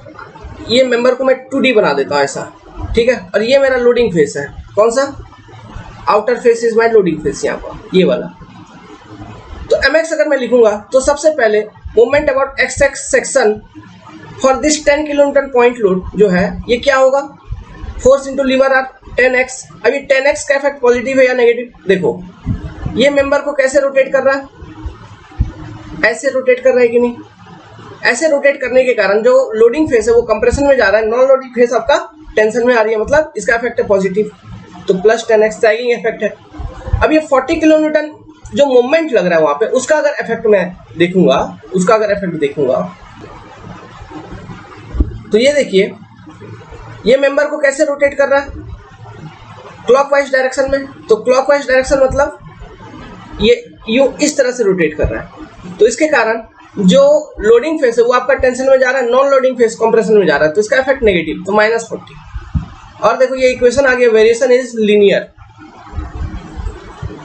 ये मेंबर को मैं 2D बना देता हूँ ऐसा, ठीक है। और ये मेरा लोडिंग फेस है, कौन सा, outer face is my loading face, यहाँ पर ये वाला। तो mx अगर मैं लिखूंगा तो सबसे पहले moment about xx section for this 10 kilonewton point load जो है, ये क्या होगा, force into liver are 10x। अभी 10x का इफेक्ट पॉजिटिव है या नेगेटिव, देखो ये मेंबर को कैसे रोटेट कर रहा है, ऐसे रोटेट कर रहा है कि नहीं, ऐसे रोटेट करने के कारण जो लोडिंग फेस है वो कंप्रेशन में जा रहा है, नॉन लोडिंग फेस आपका टेंशन में आ रही है, मतलब इसका इफेक्ट है पॉजिटिव, तो प्लस 10x सैगिंग इफेक्ट है। अब ये 40 किलोन्यूटन जो मूवमेंट लग रहा है वहां पे, उसका अगर इफेक्ट मैं देखूंगा, उसका अगर इफेक्ट देखूंगा, तो ये देखिए ये मेंबर को कैसे रोटेट कर रहा है, क्लॉकवाइज डायरेक्शन में। तो क्लॉकवाइज डायरेक्शन मतलब ये यूं इस तरह से रोटेट कर रहा है, तो इसके कारण जो लोडिंग फेस है वो आपका टेंशन में जा रहा है, नॉन लोडिंग फेस कंप्रेशन में जा रहा है, तो इसका इफेक्ट नेगेटिव, तो -40। और देखो ये इक्वेशन आ गया, variation is linear,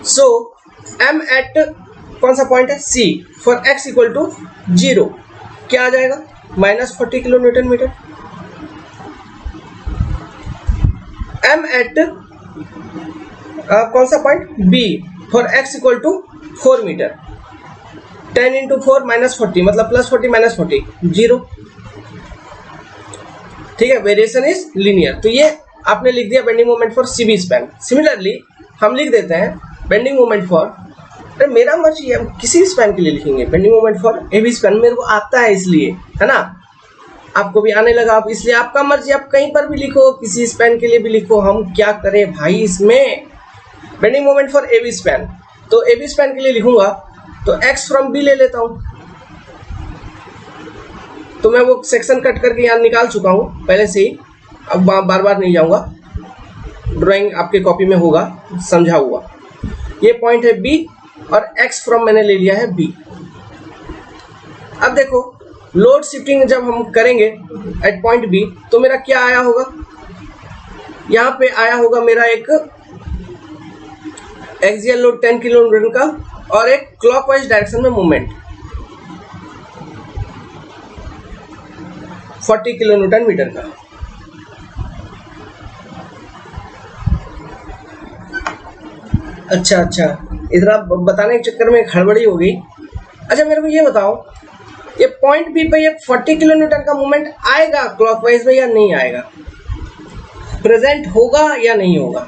so m at कौन सा पॉइंट है c for x equal to 0 क्या आ जाएगा, -40 किलोन्यूटन मीटर। m एट कौन सा point b for x equal to 4 metre, 10 into 4 -40 मतलब +40 -40 0, ठीक है, वेरिएशन इज लीनियर। तो ये आपने लिख दिया bending moment for CB span. Similarly हम लिख देते हैं बेंडिंग मोमेंट फॉर, अरे मेरा मर्जी है, हम किसी स्पैन के लिए लिखेंगे bending moment for AB span, मेरे को आता है इसलिए, है ना, आपको भी आने लगा, आप इसलिए आपका मर्जी, आप कहीं पर भी लिखो, किसी स्पैन के लिए भी लिखो, हम क्या करें भाई इसमें। Bending moment for AB span, तो AB स्पैन के लिए लिखूंगा तो x फ्रॉम B ले लेता हूं, तो मैं वो सेक्शन कट करके यहाँ निकाल चुका हूँ पहले से ही, अब बार बार नहीं जाऊंगा, ड्राइंग आपके कॉपी में होगा समझा हुआ। ये पॉइंट है B और x फ्रॉम मैंने ले लिया है B। अब देखो लोड शिफ्टिंग जब हम करेंगे एट पॉइंट B, तो मेरा क्या आया होगा, यहाँ पे आया होगा मेरा एक एक्सियल लोड 10 किलोन्यूटन का और एक क्लॉकवाइज डायरेक्शन में मूवमेंट 40 किलोन्यूटन मीटर का। अच्छा, इतना बताने के चक्कर में हड़बड़ी हो गई। अच्छा मेरे को ये बताओ, ये पॉइंट बी पे ये 40 किलोन्यूटन का मूवमेंट आएगा क्लॉकवाइज में या नहीं आएगा, प्रेजेंट होगा या नहीं होगा,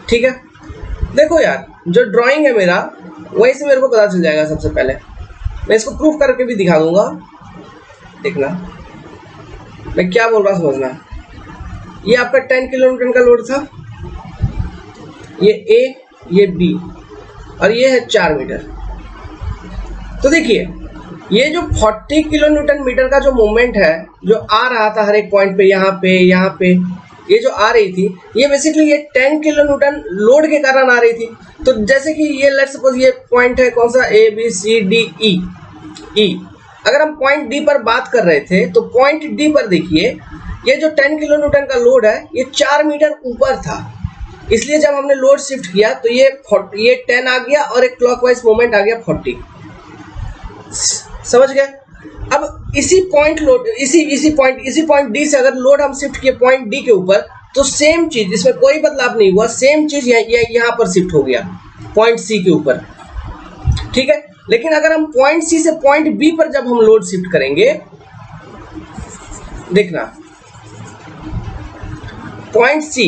ठीक है। देखो यार जो ड्राइंग है मेरा, वहीं से मेरे को पता चल जाएगा। सबसे पहले मैं इसको प्रूफ करके भी दिखा दूंगा, देखना मैं क्या बोल रहा हूँ समझना। ये आपका 10 किलोन्यूटन का लोड था, ये A, ये B और ये है 4 मीटर। तो देखिए ये जो 40 किलोन्यूटन मीटर का जो मूवमेंट है जो आ रहा था हर एक पॉइंट पे, यहाँ पे ये जो आ रही थी, ये बेसिकली ये 10 किलोन्यूटन लोड के कारण आ रही थी। तो जैसे कि ये लेट्स सपोज ये पॉइंट है कौन सा, A B C D E। अगर हम पॉइंट D पर बात कर रहे थे तो पॉइंट D पर देखिए ये जो 10 किलोन्यूटन का लोड है ये 4 मीटर ऊपर था, इसलिए जब हमने लोड शिफ्ट किया तो ये 10 आ गया और एक क्लॉकवाइज मूवमेंट आ गया 40। समझ गए। अब इसी पॉइंट लोड इसी पॉइंट डी से अगर लोड हम शिफ्ट किए पॉइंट डी के ऊपर, तो सेम चीज, इसमें कोई बदलाव नहीं हुआ, सेम चीज यहाँ पर शिफ्ट हो गया पॉइंट सी के ऊपर, ठीक है। लेकिन अगर हम पॉइंट सी से पॉइंट बी पर जब हम लोड शिफ्ट करेंगे, देखना पॉइंट सी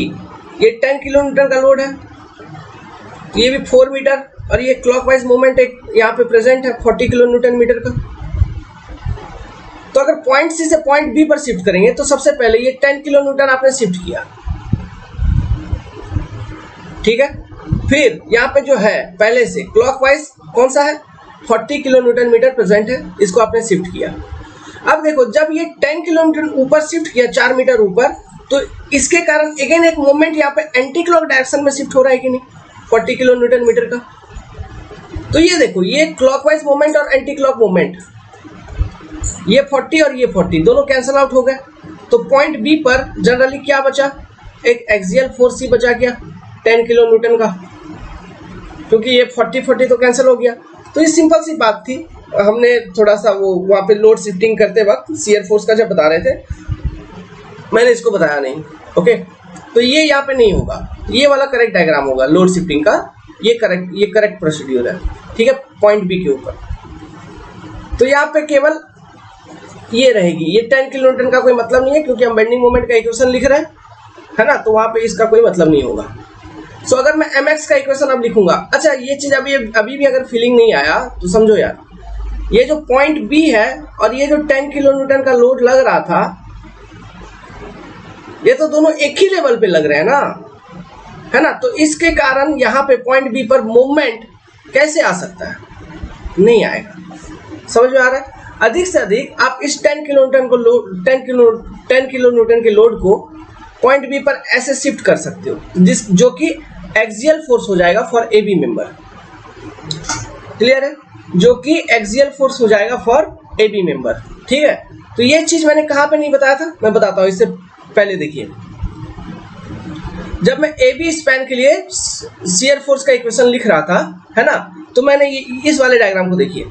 ये 10 किलोमीटर का लोड है, ये भी 4 मीटर और ये क्लॉकवाइज मूवमेंट एक यहाँ पे प्रेजेंट है 40 किलोन्यूटन मीटर का। तो अगर पॉइंट सी से पॉइंट बी पर शिफ्ट करेंगे तो सबसे पहले ये 10 किलोन्यूटन आपने शिफ्ट किया, ठीक है। फिर यहाँ पे जो है पहले से क्लॉकवाइज कौन सा है 40 किलो न्यूटन मीटर प्रेजेंट है, इसको आपने शिफ्ट किया। अब देखो जब ये 10 किलोमीटर ऊपर शिफ्ट किया 4 मीटर ऊपर, तो इसके कारण अगेन एक मोमेंट यहाँ पे एंटी क्लॉक डायरेक्शन में शिफ्ट हो रहा है कि नहीं, 40 किलो न्यूटन मीटर का। तो ये देखो ये क्लॉकवाइज मोमेंट और एंटी क्लॉक मोमेंट, ये 40 और ये 40 दोनों कैंसिल आउट हो गए। तो पॉइंट बी पर जनरली क्या बचा, एक एक्सियल फोर्स ही बचा गया 10 किलो न्यूटन का, क्योंकि ये 40 तो कैंसिल हो गया। तो ये सिंपल सी बात थी, हमने थोड़ा सा वो वहाँ पे लोड शिफ्टिंग करते वक्त शियर फोर्स का जब बता रहे थे मैंने इसको बताया नहीं। ओके, तो ये यहाँ पे नहीं होगा, ये वाला करेक्ट डायग्राम होगा लोड शिफ्टिंग का, ये करेक्ट प्रोसीड्यूर है, ठीक है, पॉइंट बी के ऊपर। तो यहाँ पे केवल ये रहेगी, ये 10 किलो न्यूटन का कोई मतलब नहीं है, क्योंकि हम बेंडिंग मोमेंट का इक्वेशन लिख रहे हैं, है ना, तो वहाँ पे इसका कोई मतलब नहीं होगा। सो अगर मैं mx का इक्वेशन अब लिखूंगा, अच्छा ये चीज अभी भी अगर फीलिंग नहीं आया तो समझो यार, ये जो पॉइंट बी है और ये जो 10 किलो न्यूटन का लोड लग रहा था, ये तो दोनों एक ही लेवल पे लग रहे हैं ना, है ना, तो इसके कारण यहाँ पे पॉइंट बी पर मूवमेंट कैसे आ सकता है, नहीं आएगा। समझ में आ रहा है? अधिक से अधिक आप इस 10 किलो न्यूटन को 10 किलो न्यूटन के लोड को पॉइंट बी पर ऐसे शिफ्ट कर सकते हो, जो कि एक्सियल फोर्स हो जाएगा for A B member. Clear है? जो कि एक्सियल फोर्स हो जाएगा फॉर ए बी मेंबर, ठीक है। तो ये चीज मैंने कहाँ पे नहीं बताया था, मैं बताता हूँ। इससे पहले देखिए, जब मैं ए बी स्पैन के लिए शियर फोर्स का इक्वेशन लिख रहा था, है ना, तो मैंने इस वाले डायग्राम को देखिए,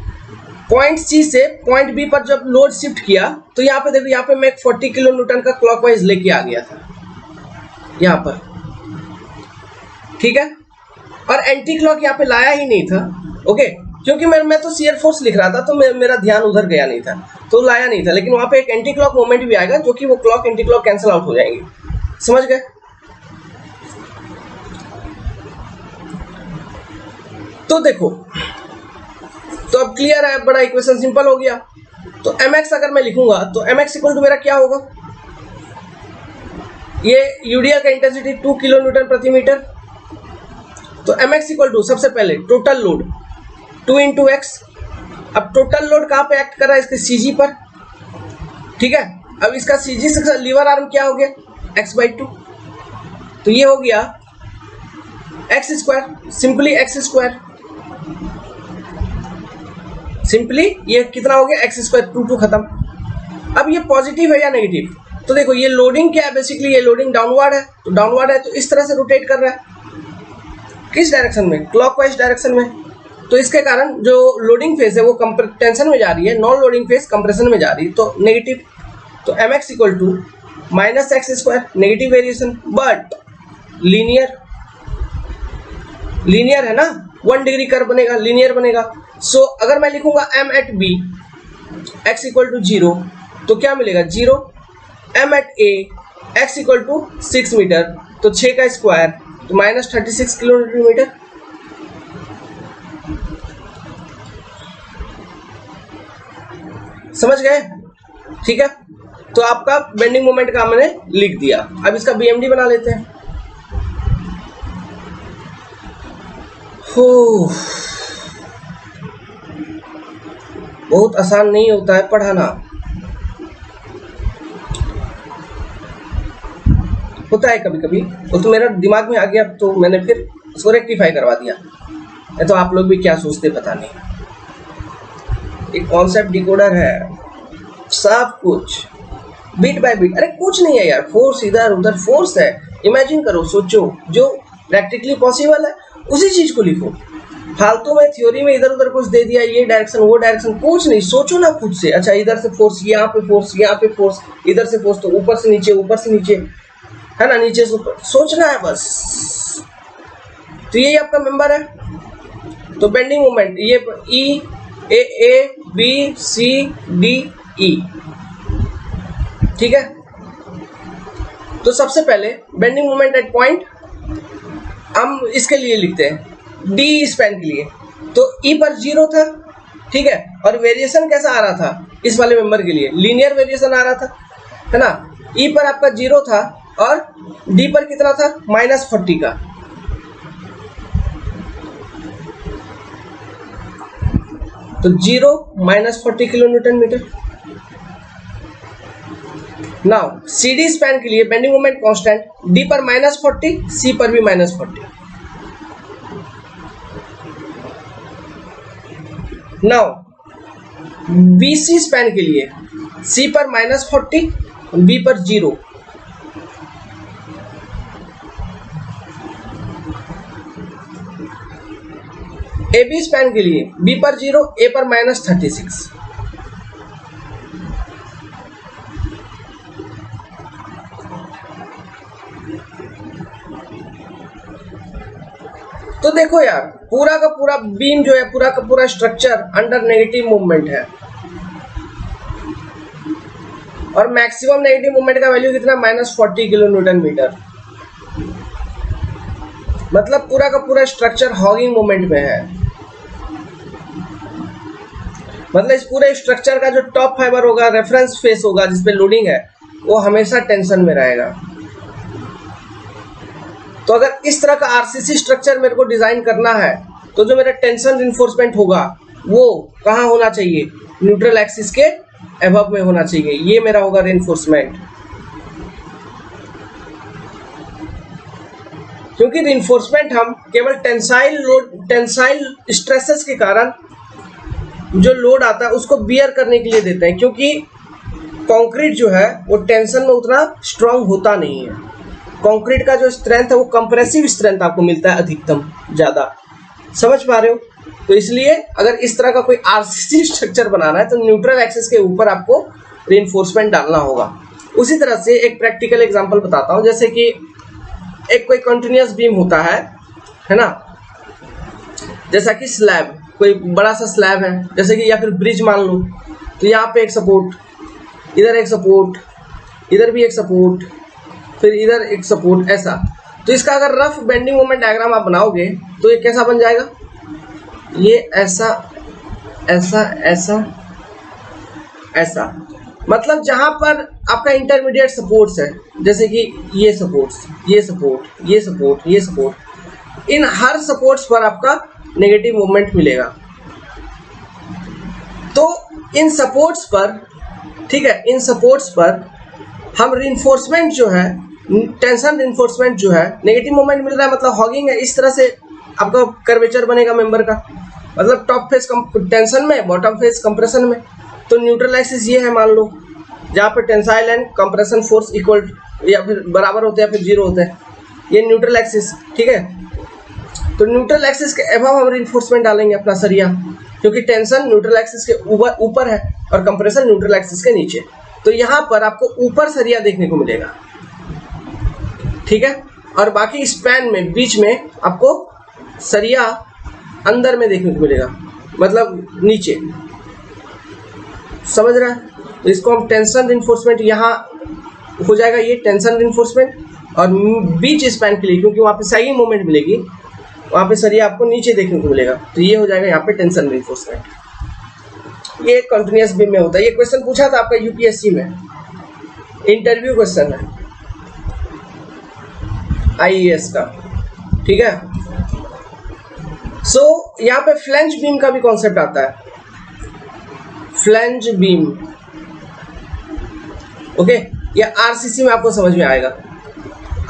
पॉइंट सी से पॉइंट बी पर जब लोड शिफ्ट किया तो यहाँ पे देखो, यहाँ पे मैं 40 किलो न्यूटन का क्लॉकवाइज लेके आ गया था यहाँ पर, ठीक है, और एंटी क्लॉक यहाँ पे लाया ही नहीं था। ओके, क्योंकि मैं तो शियर फोर्स लिख रहा था, तो मेरा ध्यान उधर गया नहीं था, तो लाया नहीं था। लेकिन वहां पे एक एंटी क्लॉक मोमेंट भी आएगा, जो कि वो clock anti clock cancel out हो जाएंगे। समझ गए? तो देखो, तो अब क्लियर है, बड़ा इक्वेशन सिंपल हो गया। तो mx अगर मैं लिखूंगा तो mx इक्वल टू मेरा क्या होगा, ये यूडिया का इंटेंसिटी 2 किलो न्यूटन प्रति मीटर। तो mx इक्वल टू सबसे पहले टोटल लोड 2 इंटू एक्स। अब टोटल लोड कहाँ पे एक्ट कर रहा है, इसके सीजी पर, ठीक है। अब इसका सीजी से लीवर आर्म क्या हो गया, x/2, तो ये हो गया x square, simply x square, simply ये कितना हो गया एक्स स्क्वायर, 2 खत्म। अब ये पॉजिटिव है या नेगेटिव, तो देखो ये लोडिंग क्या है, बेसिकली ये लोडिंग डाउनवर्ड है, तो डाउनवर्ड है तो इस तरह से रोटेट कर रहा है, किस डायरेक्शन में, क्लॉकवाइज डायरेक्शन में। तो इसके कारण जो लोडिंग फेज है वो टेंशन में जा रही है, नॉन लोडिंग फेज कंप्रेशन में जा रही है, तो नेगेटिव। तो mx equal to minus X square, negative variation, but linear है ना, 1 डिग्री कर्व बनेगा, लीनियर बनेगा। सो अगर मैं लिखूंगा m at b x equal to 0, तो क्या मिलेगा 0, m at a x equal to 6 metre, तो 6 का स्क्वायर, तो माइनस 36 किलो मीटर। समझ गए? ठीक है, तो आपका बेंडिंग मोमेंट का मैंने लिख दिया। अब इसका बीएमडी बना लेते हैं। बहुत आसान नहीं होता है पढ़ाना, होता है कभी कभी, वो तो मेरा दिमाग में आ गया तो मैंने फिर उसको रेक्टिफाई करवा दिया। तो आप लोग भी क्या सोचते पता नहीं। एक कॉन्सेप्ट डिकोडर है, सब कुछ बिट बाय बिट। अरे कुछ नहीं है यार, फोर्स इधर उधर फोर्स है, इमेजिन करो, सोचो, जो प्रैक्टिकली पॉसिबल है उसी चीज को लिखो। फालतू में थ्योरी में इधर उधर कुछ दे दिया, ये डायरेक्शन वो डायरेक्शन, कुछ नहीं, सोचो ना खुद से। अच्छा इधर से फोर्स, यहाँ पे फोर्स, यहाँ पे फोर्स, इधर से फोर्स, तो ऊपर से नीचे, ऊपर से नीचे, है ना, नीचे से ऊपर, सोचना है बस। तो यही आपका मेंबर है। तो बेंडिंग मोमेंट ये ई A B C D E, ठीक है। तो सबसे पहले बेंडिंग मोमेंट एट पॉइंट हम इसके लिए लिखते हैं डी स्पैन के लिए। तो ई पर 0 था, ठीक है, और वेरिएशन कैसा आ रहा था इस वाले मेंबर के लिए, लीनियर वेरिएशन आ रहा था, है ना। ई पर आपका 0 था और डी पर कितना था, -40 का। तो 0 -40 kilo newton metre. Now CD span के लिए बेंडिंग मोमेंट कांस्टेंट D पर -40, C पर भी -40। नाउ BC स्पैन के लिए C पर -40, B पर 0। AB स्पैन के लिए B पर 0, A पर -36। तो देखो यार, पूरा का पूरा बीम जो है, पूरा का पूरा स्ट्रक्चर अंडर नेगेटिव मूवमेंट है और मैक्सिमम नेगेटिव मूवमेंट का वैल्यू कितना, -40 किलो न्यूटन मीटर। मतलब पूरा का पूरा स्ट्रक्चर हॉगिंग मूवमेंट में है। मतलब इस पूरे स्ट्रक्चर का जो टॉप फाइबर होगा, रेफरेंस फेस होगा जिसपे लोडिंग है, वो हमेशा टेंशन में रहेगा। तो अगर इस तरह का आरसीसी स्ट्रक्चर मेरे को डिजाइन करना है तो जो मेरा टेंशन रिइंफोर्समेंट होगा वो कहाँ होना चाहिए, न्यूट्रल एक्सिस के एबव में होना चाहिए। ये मेरा होगा रिइंफोर्समेंट। क्योंकि रिइंफोर्समेंट हम केवल टेंसाइल लोड, टेंसाइल स्ट्रेसेस के कारण जो लोड आता है उसको बियर करने के लिए देते हैं, क्योंकि कंक्रीट जो है वो टेंशन में उतना स्ट्रांग होता नहीं है। कंक्रीट का जो स्ट्रेंथ है वो कंप्रेसिव स्ट्रेंथ आपको मिलता है अधिकतम ज्यादा। समझ पा रहे हो? तो इसलिए अगर इस तरह का कोई आरसीसी स्ट्रक्चर बनाना है तो न्यूट्रल एक्सिस के ऊपर आपको रिइंफोर्समेंट डालना होगा। उसी तरह से एक प्रैक्टिकल एग्जांपल बताता हूं। जैसे कि एक कोई कंटिन्यूअस बीम होता है ना, जैसा कि स्लैब, कोई बड़ा सा स्लैब है जैसे कि, या फिर ब्रिज मान लो। तो यहाँ पे एक सपोर्ट, इधर एक सपोर्ट, इधर भी एक सपोर्ट, फिर इधर एक सपोर्ट, ऐसा। तो इसका अगर रफ बेंडिंग मोमेंट डायग्राम आप बनाओगे तो ये कैसा बन जाएगा, ये ऐसा ऐसा ऐसा ऐसा। मतलब जहां पर आपका इंटरमीडिएट सपोर्ट्स है, जैसे कि ये सपोर्ट्स, ये सपोर्ट, ये सपोर्ट, ये सपोर्ट, इन हर सपोर्ट्स पर आपका नेगेटिव मोमेंट मिलेगा। तो इन सपोर्ट्स पर, ठीक है, इन सपोर्ट्स पर हम रिइंफोर्समेंट जो है, टेंशन रिइंफोर्समेंट जो है, नेगेटिव मोमेंट मिल रहा है, मतलब हॉगिंग है। इस तरह से आपका कर्वेचर बनेगा मेंबर का, मतलब टॉप फेस टेंशन में, बॉटम फेस कंप्रेशन में। तो न्यूट्रल एक्सिस ये है मान लो, जहाँ पे tensile and compression force equal या फिर बराबर होते हैं या फिर 0 होते हैं, ये न्यूट्रल एक्सिस, ठीक है। तो न्यूट्रल एक्सिस के अबव हम रिइंफोर्समेंट डालेंगे अपना सरिया, क्योंकि टेंशन न्यूट्रल एक्सिस के ऊपर है और कंप्रेशन न्यूट्रल एक्सिस के नीचे। तो यहाँ पर आपको ऊपर सरिया देखने को मिलेगा, ठीक है। और बाकी स्पैन में, बीच में आपको सरिया अंदर में देखने को मिलेगा, मतलब नीचे। समझ रहा है? तो इसको हम टेंशन रिइंफोर्समेंट, यहाँ हो जाएगा ये टेंशन रिइंफोर्समेंट। और बीच स्पैन के लिए, क्योंकि वहाँ पे सैगिंग मोमेंट मिलेगी, वहाँ पे सरिया आपको नीचे देखने को मिलेगा, तो ये हो जाएगा यहाँ पे टेंशन रिइंफोर्समेंट। ये कंटिन्यूअस बीम में होता है। ये क्वेश्चन पूछा था आपका यूपीएससी में, इंटरव्यू क्वेश्चन है आईएएस का, ठीक है। सो यहाँ पे फ्लैंज बीम का भी कॉन्सेप्ट आता है, फ्लैंज बीम, ओके। ये आरसीसी में आपको समझ में आएगा।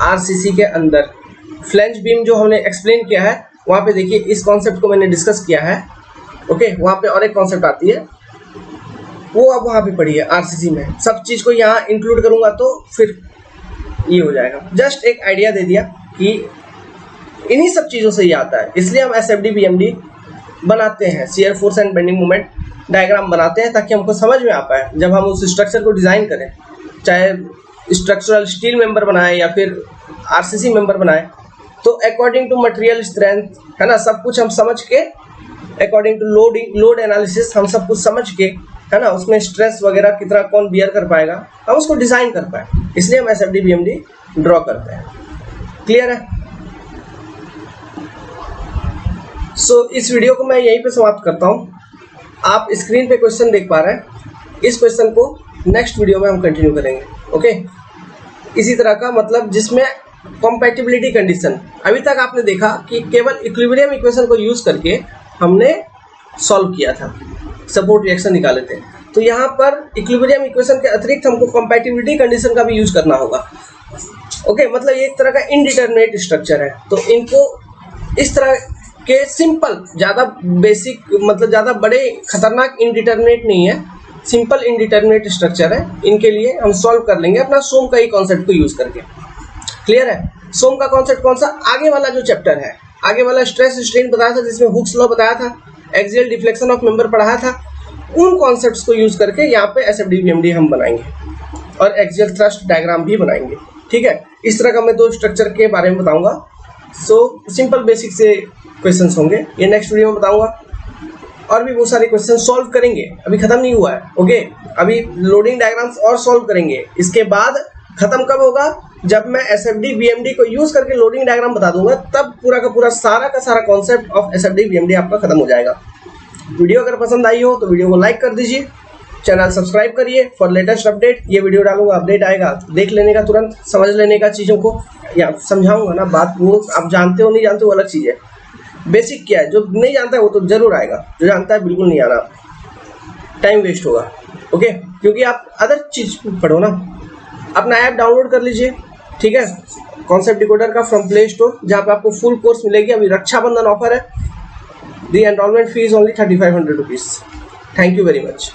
आरसीसी के अंदर फ्लैंज बीम जो हमने एक्सप्लेन किया है, वहां पे देखिए इस कॉन्सेप्ट को मैंने डिस्कस किया है, ओके। वहां पे और एक कॉन्सेप्ट आती है, वो अब वहां पे पढ़ी है आरसीसी में। सब चीज को यहाँ इंक्लूड करूंगा तो फिर ये हो जाएगा। जस्ट एक आइडिया दे दिया कि इन्हीं सब चीजों से ये आता है, इसलिए हम एसएफडी बीएमडी बनाते हैं, shear force and bending moment diagram बनाते हैं, ताकि हमको समझ में आ पाए जब हम उस स्ट्रक्चर को डिजाइन करें। चाहे स्ट्रक्चरल स्टील मेंबर बनाए या फिर आरसीसी मेंबर बनाए, तो अकॉर्डिंग टू मटेरियल स्ट्रेंथ, है ना, सब कुछ हम समझ के, अकॉर्डिंग टू लोड एनालिसिस हम सब कुछ समझ के, है ना, उसमें स्ट्रेस वगैरह कितना कौन बियर कर पाएगा, हम उसको डिजाइन कर पाए। इसलिए हम एसएफडी बीएमडी ड्रॉ करते हैं। क्लियर है? सो इस वीडियो को मैं यहीं पे समाप्त करता हूँ। आप स्क्रीन पे क्वेश्चन देख पा रहे हैं, इस क्वेश्चन को नेक्स्ट वीडियो में हम कंटिन्यू करेंगे, ओके। इसी तरह का, मतलब जिसमें कॉम्पैटिबिलिटी कंडीशन, अभी तक आपने देखा कि केवल इक्विलिब्रियम इक्वेशन को यूज करके हमने सॉल्व किया था, सपोर्ट रिएक्शन निकाले थे। तो यहाँ पर इक्विलिब्रियम इक्वेशन के अतिरिक्त हमको कंपैटिबिलिटी कंडीशन का भी यूज करना होगा। ओके, मतलब ये एक तरह का इनडिटरमिनेट स्ट्रक्चर है। तो इनको इस तरह के सिंपल, ज़्यादा बेसिक मतलब ज़्यादा बड़े खतरनाक इनडिटरमिनेट नहीं है, सिंपल इनडिटरमिनेट स्ट्रक्चर है। इनके लिए हम सॉल्व कर लेंगे अपना सोम का ही कॉन्सेप्ट को यूज करके। क्लियर है? सोम का कॉन्सेप्ट कौन सा? आगे वाला जो चैप्टर है, आगे वाला स्ट्रेस स्ट्रेन बताया था, जिसमें हुक्स लॉ बताया था, एक्सियल डिफ्लेक्शन ऑफ मेंबर पढ़ाया था, उन कॉन्सेप्ट्स को यूज करके यहाँ पे एसएफडी बीएमडी हम बनाएंगे और एक्सियल थ्रस्ट डायग्राम भी बनाएंगे। ठीक है, इस तरह का मैं 2 स्ट्रक्चर के बारे में बताऊंगा। सो सिंपल बेसिक से क्वेश्चंस होंगे, ये नेक्स्ट वीडियो में बताऊंगा। और भी बहुत सारे क्वेश्चन सॉल्व करेंगे, अभी खत्म नहीं हुआ है। ओके, अभी लोडिंग डायग्राम्स और सॉल्व करेंगे। इसके बाद खत्म कब होगा? जब मैं एसएफडी बीएमडी को यूज करके लोडिंग डायग्राम बता दूंगा, तब पूरा का पूरा सारा का सारा कॉन्सेप्ट ऑफ एसएफडी बीएमडी आपका खत्म हो जाएगा। वीडियो अगर पसंद आई हो तो वीडियो को लाइक कर दीजिए, चैनल सब्सक्राइब करिए फॉर लेटेस्ट अपडेट। ये वीडियो डालूंगा, अपडेट आएगा, देख लेने का, तुरंत समझ लेने का चीज़ों को, या समझाऊंगा ना बात, वो आप जानते हो नहीं जानते हो अलग चीज़ है। बेसिक क्या है, जो नहीं जानता है वो तो जरूर आएगा, जो जानता है बिल्कुल नहीं आना, टाइम वेस्ट होगा। ओके, क्योंकि आप अदर चीज़ पढ़ो ना। अपना ऐप डाउनलोड कर लीजिए, ठीक है, कॉन्सेप्ट डिकोडर का फ्रॉम प्ले स्टोर, जहाँ पे आपको फुल कोर्स मिलेगी। अभी रक्षाबंधन ऑफर है, the enrolment fee is only 3500 rupees. Thank you very much.